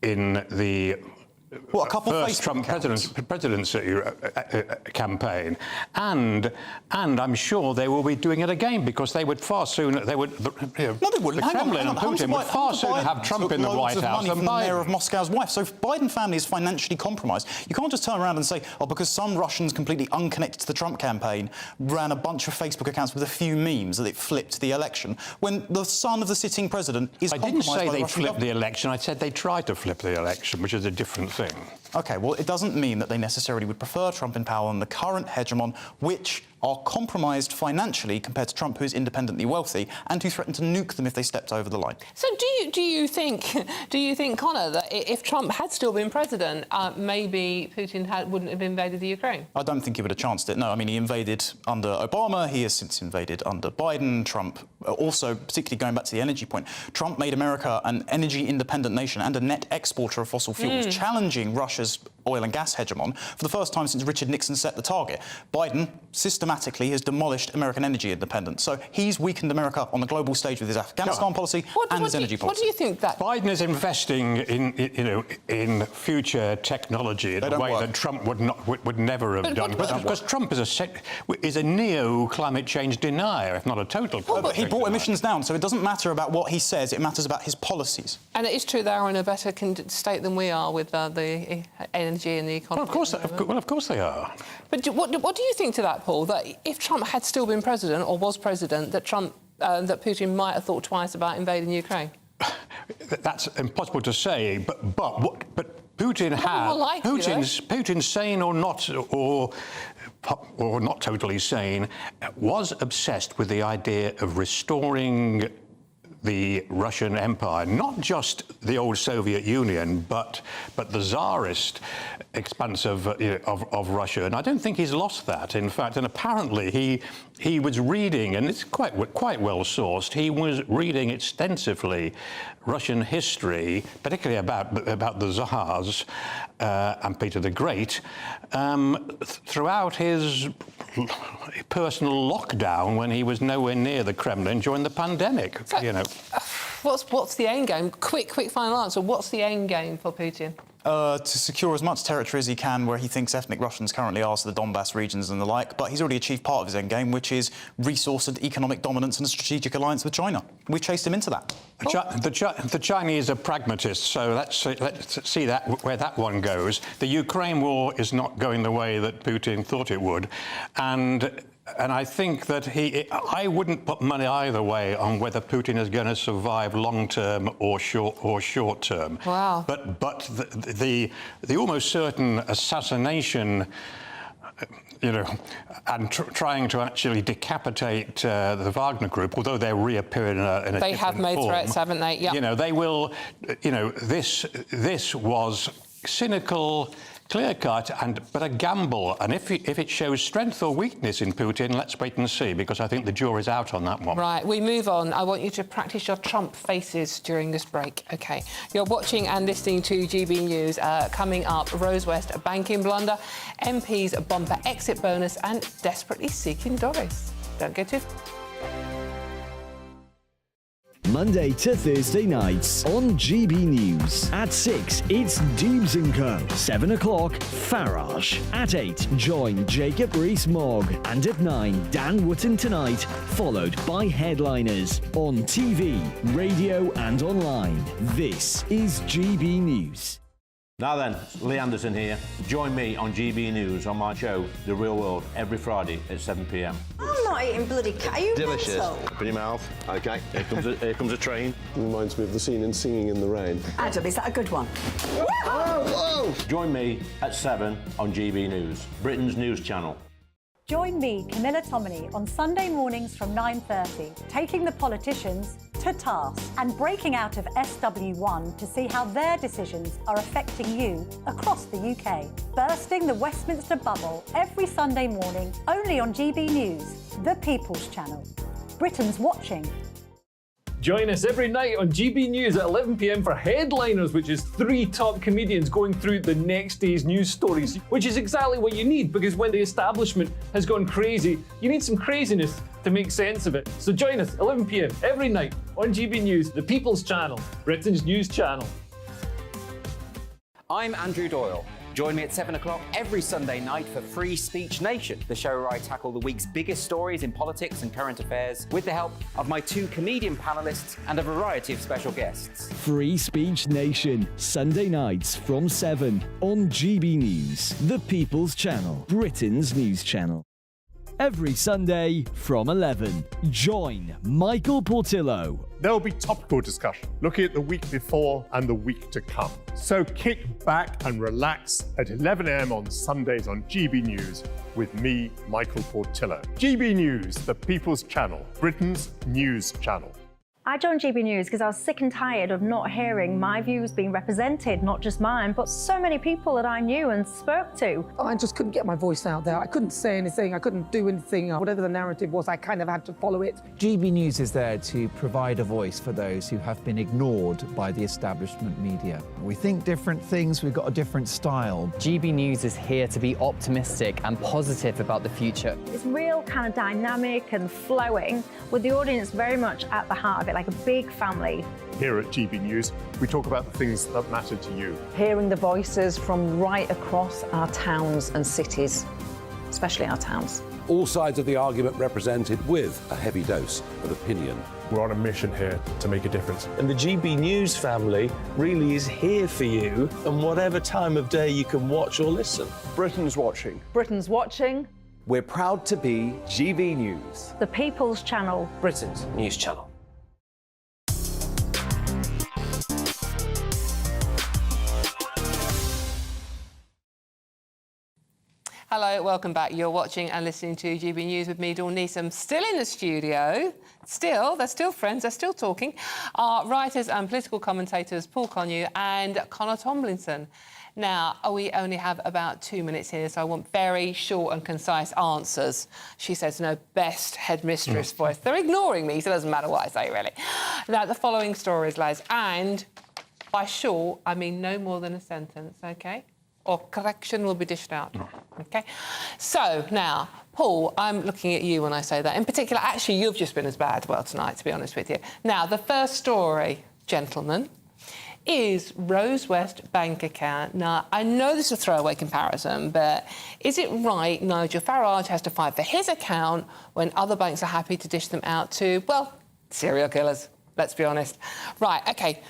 in the What, a couple first Trump presidency campaign, and I'm sure they will be doing it again because they would far sooner No, they wouldn't. The Kremlin and Putin would far sooner have Trump in the White House than Biden. The mayor Biden. of Moscow's wife. So if Biden family is financially compromised, you can't just turn around and say, oh, because some Russians completely unconnected to the Trump campaign ran a bunch of Facebook accounts with a few memes that it flipped the election, when the son of the sitting president is compromised by the Russian I didn't say they flipped government. the election. I said they tried to flip the election, which is a different thing. OK, well, it doesn't mean that they necessarily would prefer Trump in power than the current hegemon, which are compromised financially compared to Trump, who is independently wealthy and who threatened to nuke them if they stepped over the line. So do you think, Connor, that if Trump had still been president, maybe Putin wouldn't have invaded the Ukraine? I don't think he would have chanced it, no. I mean, he invaded under Obama, he has since invaded under Biden. Trump, also, particularly going back to the energy point, Trump made America an energy-independent nation and a net exporter of fossil fuels, challenging Russia's oil and gas hegemon for the first time since Richard Nixon set the target. Biden systematically has demolished American energy independence. So he's weakened America on the global stage with his Afghanistan policy and his energy policy. What do you think that Biden is investing in future technology in a way that Trump would never have done? Because Trump is a neo-climate change denier, if not a total climate But he change brought denier. emissions down, so it doesn't matter about what he says, it matters about his policies. And it is true they are in a better state than we are with the energy and the economy. Well, of course they are. But what do you think to that, Paul? That if Trump had still been president or was president, that that Putin might have thought twice about invading Ukraine? That's impossible to say. But Putin had Putin's sane or not totally sane, was obsessed with the idea of restoring the Russian Empire, not just the old Soviet Union, but the Tsarist expanse of Russia. And I don't think he's lost that, in fact. And apparently he was reading, and it's quite well sourced, he was reading extensively Russian history, particularly about the Tsars and Peter the Great, throughout his personal lockdown when he was nowhere near the Kremlin during the pandemic. What's the end game? Quick final answer. What's the end game for Putin? To secure as much territory as he can where he thinks ethnic Russians currently are, so the Donbass regions and the like, but he's already achieved part of his endgame, which is resource and economic dominance and a strategic alliance with China. We've chased him into that. The Chinese are pragmatists, so let's see where that one goes. The Ukraine war is not going the way that Putin thought it would, and I think that I wouldn't put money either way on whether Putin is going to survive long-term or short-term. Wow. But the almost certain assassination, and trying to actually decapitate the Wagner Group, although they're reappearing in a different form. They have made threats, haven't they? Yeah. They will. This was cynical, clear-cut, but a gamble. And if it shows strength or weakness in Putin, let's wait and see, because I think the jury's out on that one. Right, we move on. I want you to practice your Trump faces during this break. OK. You're watching and listening to GB News. Coming up, Rose West, a banking blunder, MP's bumper exit bonus, and desperately seeking Doris. Don't go too far. Monday to Thursday nights on GB News. At 6, it's Dubes & Co. 7 o'clock, Farage. At 8, join Jacob Rees-Mogg. And at 9, Dan Wootton Tonight, followed by Headliners. On TV, radio and online. This is GB News. Now then, Lee Anderson here. Join me on GB News on my show, The Real World, every Friday at 7 p.m. I'm not eating bloody cat. Are you Delicious. mental? Open your mouth. OK, here comes a train. Reminds me of the scene in Singing in the Rain. Adam, is that a good one? Whoa! Join me at 7 on GB News, Britain's news channel. Join me, Camilla Tominey, on Sunday mornings from 9:30, taking the politicians to task and breaking out of SW1 to see how their decisions are affecting you across the UK. Bursting the Westminster bubble every Sunday morning, only on GB News, the People's Channel. Britain's watching. Join us every night on GB News at 11 p.m. for Headliners, which is 3 top comedians going through the next day's news stories, which is exactly what you need, because when the establishment has gone crazy, you need some craziness to make sense of it. So join us 11 p.m. every night on GB News, the People's Channel, Britain's news channel. I'm Andrew Doyle. Join me at 7 o'clock every Sunday night for Free Speech Nation, the show where I tackle the week's biggest stories in politics and current affairs with the help of my 2 comedian panellists and a variety of special guests. Free Speech Nation, Sunday nights from 7 on GB News, the People's Channel, Britain's news channel. Every Sunday from 11, join Michael Portillo. There'll be topical discussion, looking at the week before and the week to come. So kick back and relax at 11 a.m. on Sundays on GB News with me, Michael Portillo. GB News, the People's Channel, Britain's news channel. I joined GB News because I was sick and tired of not hearing my views being represented, not just mine, but so many people that I knew and spoke to. I just couldn't get my voice out there. I couldn't say anything. I couldn't do anything. Whatever the narrative was, I kind of had to follow it. GB News is there to provide a voice for those who have been ignored by the establishment media. We think different things, we've got a different style. GB News is here to be optimistic and positive about the future. It's real kind of dynamic and flowing, with the audience very much at the heart of it, like a big family. Here at GB News, we talk about the things that matter to you. Hearing the voices from right across our towns and cities, especially our towns. All sides of the argument represented with a heavy dose of opinion. We're on a mission here to make a difference. And the GB News family really is here for you, and whatever time of day you can watch or listen. Britain's watching. Britain's watching. We're proud to be GB News, the People's Channel, Britain's news channel. Hello, welcome back. You're watching and listening to GB News with me, Dawn Neeson. Still in the studio. They're still friends, they're still talking. Our writers and political commentators, Paul Connew and Connor Tomlinson. Now, we only have about 2 minutes here, so I want very short and concise answers. She says, no, best headmistress voice. They're ignoring me, so it doesn't matter what I say, really. Now, the following stories, lads, and by short, I mean no more than a sentence, OK? Or correction will be dished out. OK? So, now, Paul, I'm looking at you when I say that. In particular, actually, you've just been as bad, well, tonight, to be honest with you. Now, the first story, gentlemen, is Rose West bank account. Now, I know this is a throwaway comparison, but is it right Nigel Farage has to fight for his account when other banks are happy to dish them out to, well, serial killers, let's be honest. Right, OK.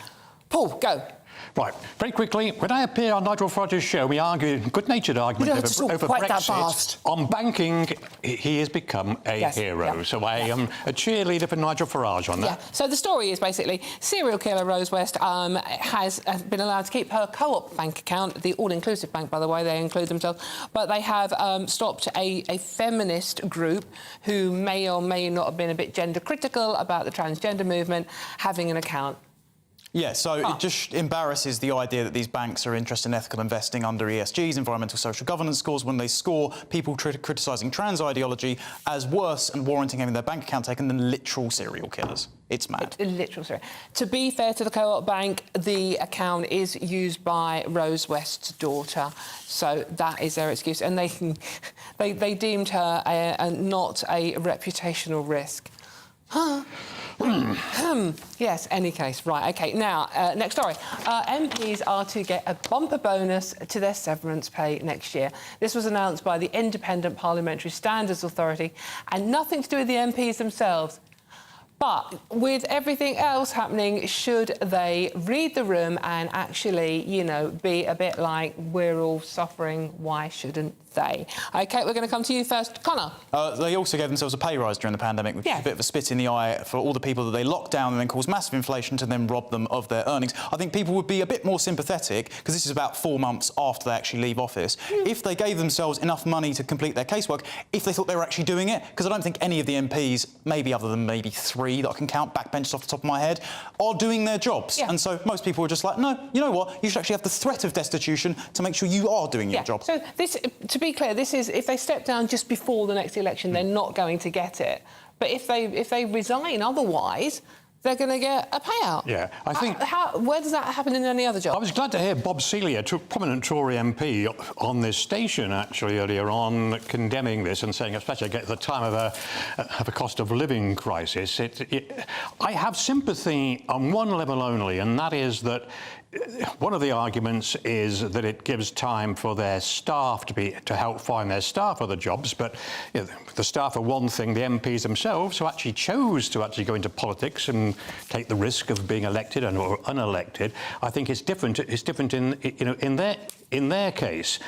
Paul, go. Right, very quickly, when I appear on Nigel Farage's show, we argue, good-natured argument over Brexit. On banking, he has become a hero. So I am a cheerleader for Nigel Farage on that. Yeah, so the story is basically serial killer Rose West has been allowed to keep her co-op bank account, the all-inclusive bank, by the way, they include themselves, but they have stopped a feminist group who may or may not have been a bit gender-critical about the transgender movement having an account. Yeah, so it just embarrasses the idea that these banks are interested in ethical investing under ESGs, environmental social governance scores, when they score people criticising trans ideology as worse and warranting having their bank account taken than literal serial killers. It's mad. Literal serial. To be fair to the co-op bank, the account is used by Rose West's daughter, so that is their excuse. And they deemed her not a reputational risk. Huh? Yes, any case. Right, OK. Now, next story. MPs are to get a bumper bonus to their severance pay next year. This was announced by the Independent Parliamentary Standards Authority and nothing to do with the MPs themselves. But with everything else happening, should they read the room and actually, you know, be a bit like, we're all suffering, why shouldn't they? OK, we're going to come to you first. Connor? They also gave themselves a pay rise during the pandemic, which is a bit of a spit in the eye for all the people that they locked down and then caused massive inflation to then rob them of their earnings. I think people would be a bit more sympathetic, because this is about 4 months after they actually leave office, if they gave themselves enough money to complete their casework, if they thought they were actually doing it, because I don't think any of the MPs, maybe other than maybe 3 that I can count, backbenchers off the top of my head, are doing their jobs. And so most people are just like, no, you know what, you should actually have the threat of destitution to make sure you are doing your job. So this, to be clear, this is, if they step down just before the next election, they're not going to get it. But if they resign otherwise, they're going to get a payout. Yeah, I think... where does that happen in any other job? I was glad to hear Bob Seeley, a prominent Tory MP, on this station, actually, earlier on, condemning this and saying, especially at the time of a cost of living crisis, I have sympathy on one level only, and that is that one of the arguments is that it gives time for their staff to help find their staff other jobs, but the staff are one thing, the MPs themselves who actually chose to go into politics and take the risk of being elected or unelected, I think it's different. It's different in their case,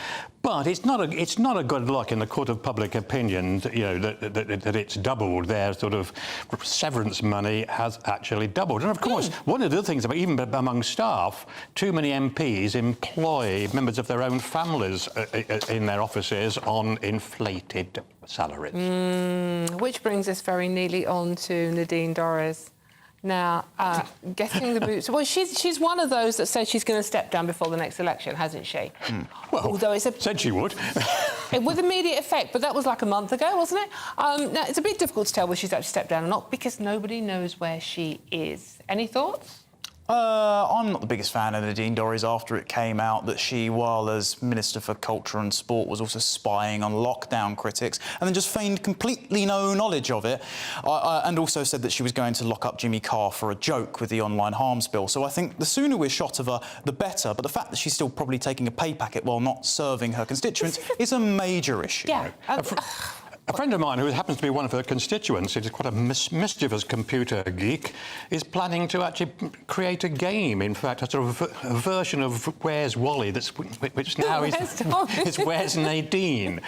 but it's not a good look in the court of public opinion that it's doubled. Their sort of severance money has actually doubled, and of course, one of the other things about even among staff, too many MPs employ members of their own families in their offices on inflated salaries. Which brings us very neatly on to Nadine Dorries. Now, getting the boots... Well, she's one of those that said she's going to step down before the next election, hasn't she? Well, although it's said she would. With immediate effect, but that was like a month ago, wasn't it? Now, it's a bit difficult to tell whether she's actually stepped down or not because nobody knows where she is. Any thoughts? I'm not the biggest fan of Nadine Dorries after it came out that she, while as Minister for Culture and Sport, was also spying on lockdown critics and then just feigned completely no knowledge of it, and also said that she was going to lock up Jimmy Carr for a joke with the online harms bill. So I think the sooner we're shot of her, the better, but the fact that she's still probably taking a pay packet while not serving her constituents is a major issue. Yeah. A friend of mine who happens to be one of her constituents, is quite a mischievous computer geek, is planning to actually create a game, in fact, a sort of a version of Where's Wally, which now is Where's Nadine.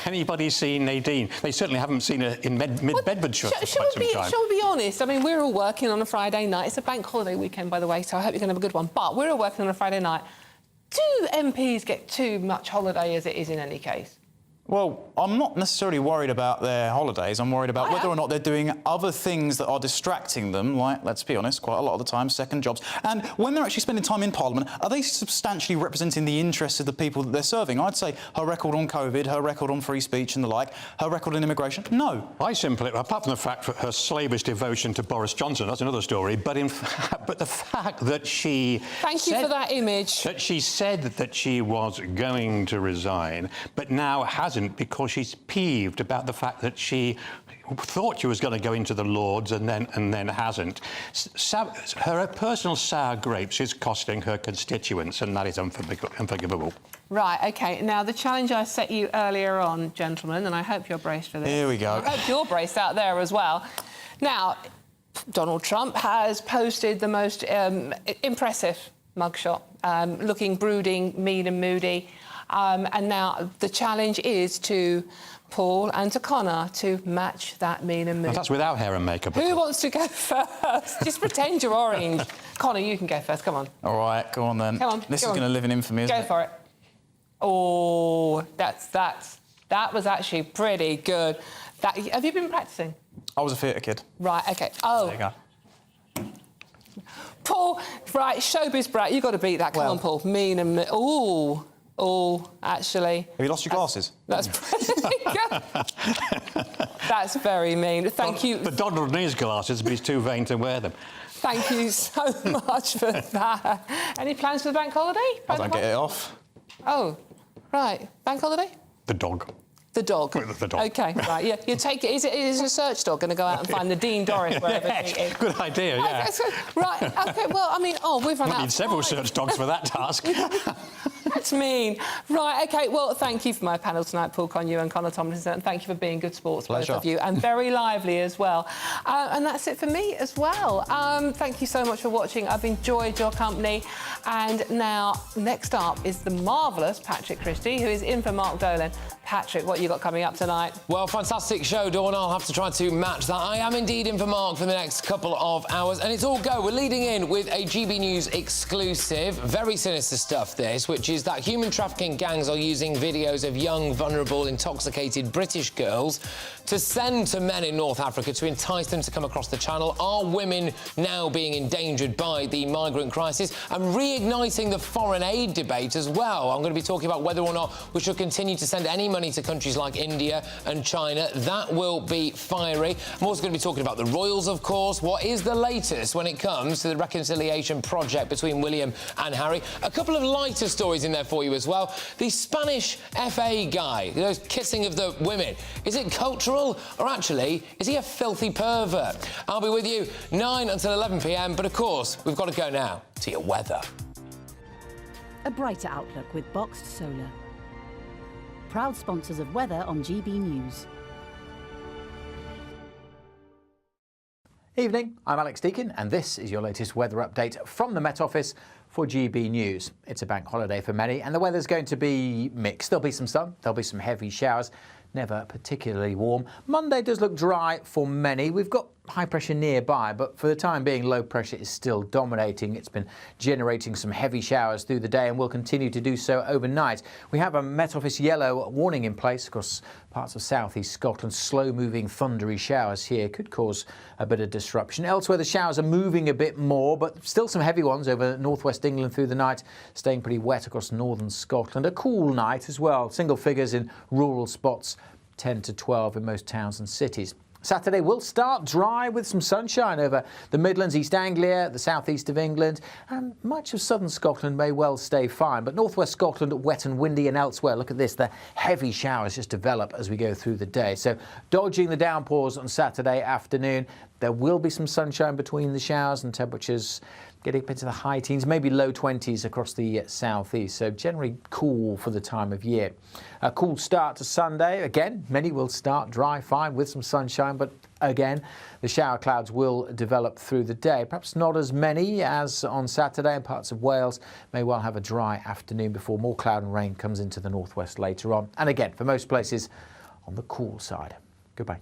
Anybody seen Nadine? They certainly haven't seen her in mid-Bedfordshire for quite some time. Shall we be honest? I mean, we're all working on a Friday night. It's a bank holiday weekend, by the way, so I hope you're going to have a good one. But we're all working on a Friday night. Do MPs get too much holiday as it is in any case? Well, I'm not necessarily worried about their holidays. I'm worried about whether or not they're doing other things that are distracting them, like, let's be honest, quite a lot of the time, second jobs. And when they're actually spending time in Parliament, are they substantially representing the interests of the people that they're serving? I'd say her record on COVID, her record on free speech and the like, her record on immigration, no. I simply, apart from the fact that her slavish devotion to Boris Johnson, that's another story, but the fact that she... Thank you for that image. That she said that she was going to resign, but now hasn't, because she's peeved about the fact that she thought she was going to go into the Lords and then hasn't. Her personal sour grapes is costing her constituents, and that is unforgivable. Right, OK. Now, the challenge I set you earlier on, gentlemen, and I hope you're braced for this. Here we go. I hope you're braced out there as well. Now, Donald Trump has posted the most impressive mugshot, looking brooding, mean and moody. And now the challenge is to Paul and to Connor to match that mean and moody. Well, that's without hair and makeup. Who wants to go first? Just pretend you're orange. Connor, you can go first. Come on. All right, go on then. Come on. This is going to live in infamy, isn't it? Go for it. Oh, that was actually pretty good. Have you been practicing? I was a theatre kid. Right, OK. Oh. There you go. Paul, right, showbiz brat, you've got to beat that. Come on, Paul. Mean and... Ooh. Oh, actually... Have you lost your glasses? That's That's very mean. Thank you. But Donald needs glasses, but he's too vain to wear them. Thank you so much for that. Any plans for the bank holiday? I don't get it off. Oh, right. Bank holiday? The dog. The dog. The dog. OK, right, yeah. You take it. Is a search dog going to go out and find Nadine Dorries wherever she is? Good idea, yeah. Right, OK, well, I mean, we've run out. We need several search dogs for that task. That's mean. Right, OK, well, thank you for my panel tonight, Paul Connew and Connor Tomlinson, and thank you for being good sports, both of you, and very lively as well. And that's it for me as well. Thank you so much for watching. I've enjoyed your company. And now, next up is the marvellous Patrick Christie, who is in for Mark Dolan. Patrick, what you got coming up tonight? Well, fantastic show, Dawn. I'll have to try to match that. I am indeed in for Mark for the next couple of hours, and it's all go. We're leading in with a GB News exclusive. Very sinister stuff, this, which is that human trafficking gangs are using videos of young, vulnerable, intoxicated British girls to send to men in North Africa to entice them to come across the Channel. Are women now being endangered by the migrant crisis? And reigniting the foreign aid debate as well. I'm going to be talking about whether or not we should continue to send any money to countries like India and China. That will be fiery. I'm also going to be talking about the royals, of course. What is the latest when it comes to the reconciliation project between William and Harry? A couple of lighter stories in there for you as well. The Spanish FA guy, those kissing of the women. Is it cultural, or actually, is he a filthy pervert? I'll be with you 9 until 11 p.m, but of course, we've got to go now to your weather. A brighter outlook with Boxed Solar. Proud sponsors of weather on GB News. Evening, I'm Alex Deakin, and this is your latest weather update from the Met Office for GB News. It's a bank holiday for many, and the weather's going to be mixed. There'll be some sun, there'll be some heavy showers, never particularly warm. Monday does look dry for many. We've got high pressure nearby, but for the time being, low pressure is still dominating. It's been generating some heavy showers through the day and will continue to do so overnight. We have a Met Office yellow warning in place across parts of southeast Scotland. Slow-moving, thundery showers here could cause a bit of disruption. Elsewhere, the showers are moving a bit more, but still some heavy ones over northwest England through the night, staying pretty wet across northern Scotland. A cool night as well. Single figures in rural spots, 10 to 12 in most towns and cities. Saturday will start dry with some sunshine over the Midlands, East Anglia, the southeast of England, and much of southern Scotland may well stay fine. But northwest Scotland wet and windy, and elsewhere, look at this, the heavy showers just develop as we go through the day. So dodging the downpours on Saturday afternoon. There will be some sunshine between the showers and temperatures getting up into the high teens, maybe low 20s across the southeast. So generally cool for the time of year. A cool start to Sunday. Again, many will start dry, fine with some sunshine, but again, the shower clouds will develop through the day. Perhaps not as many as on Saturday, and parts of Wales may well have a dry afternoon before more cloud and rain comes into the northwest later on. And again, for most places, on the cool side. Goodbye.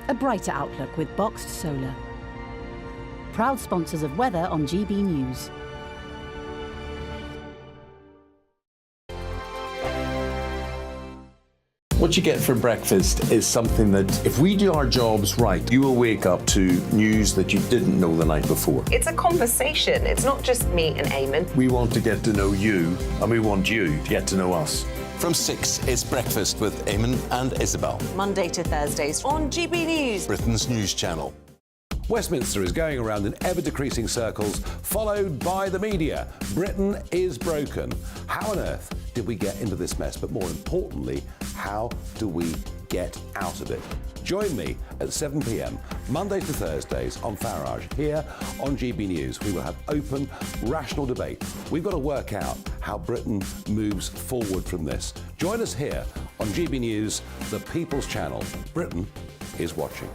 A brighter outlook with Boxed Solar. Proud sponsors of weather on GB News. What you get for breakfast is something that, if we do our jobs right, you will wake up to news that you didn't know the night before. It's a conversation. It's not just me and Eamon. We want to get to know you, and we want you to get to know us. From 6, it's Breakfast with Eamon and Isabel. Monday to Thursdays on GB News, Britain's news channel. Westminster is going around in ever-decreasing circles, followed by the media. Britain is broken. How on earth did we get into this mess? But more importantly, how do we get out of it? Join me at 7 p.m, Monday to Thursdays on Farage, here on GB News. We will have open, rational debate. We've got to work out how Britain moves forward from this. Join us here on GB News, the People's Channel. Britain is watching.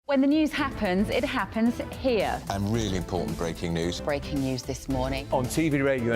When the news happens, it happens here. And really important breaking news. Breaking news this morning. On TV, radio and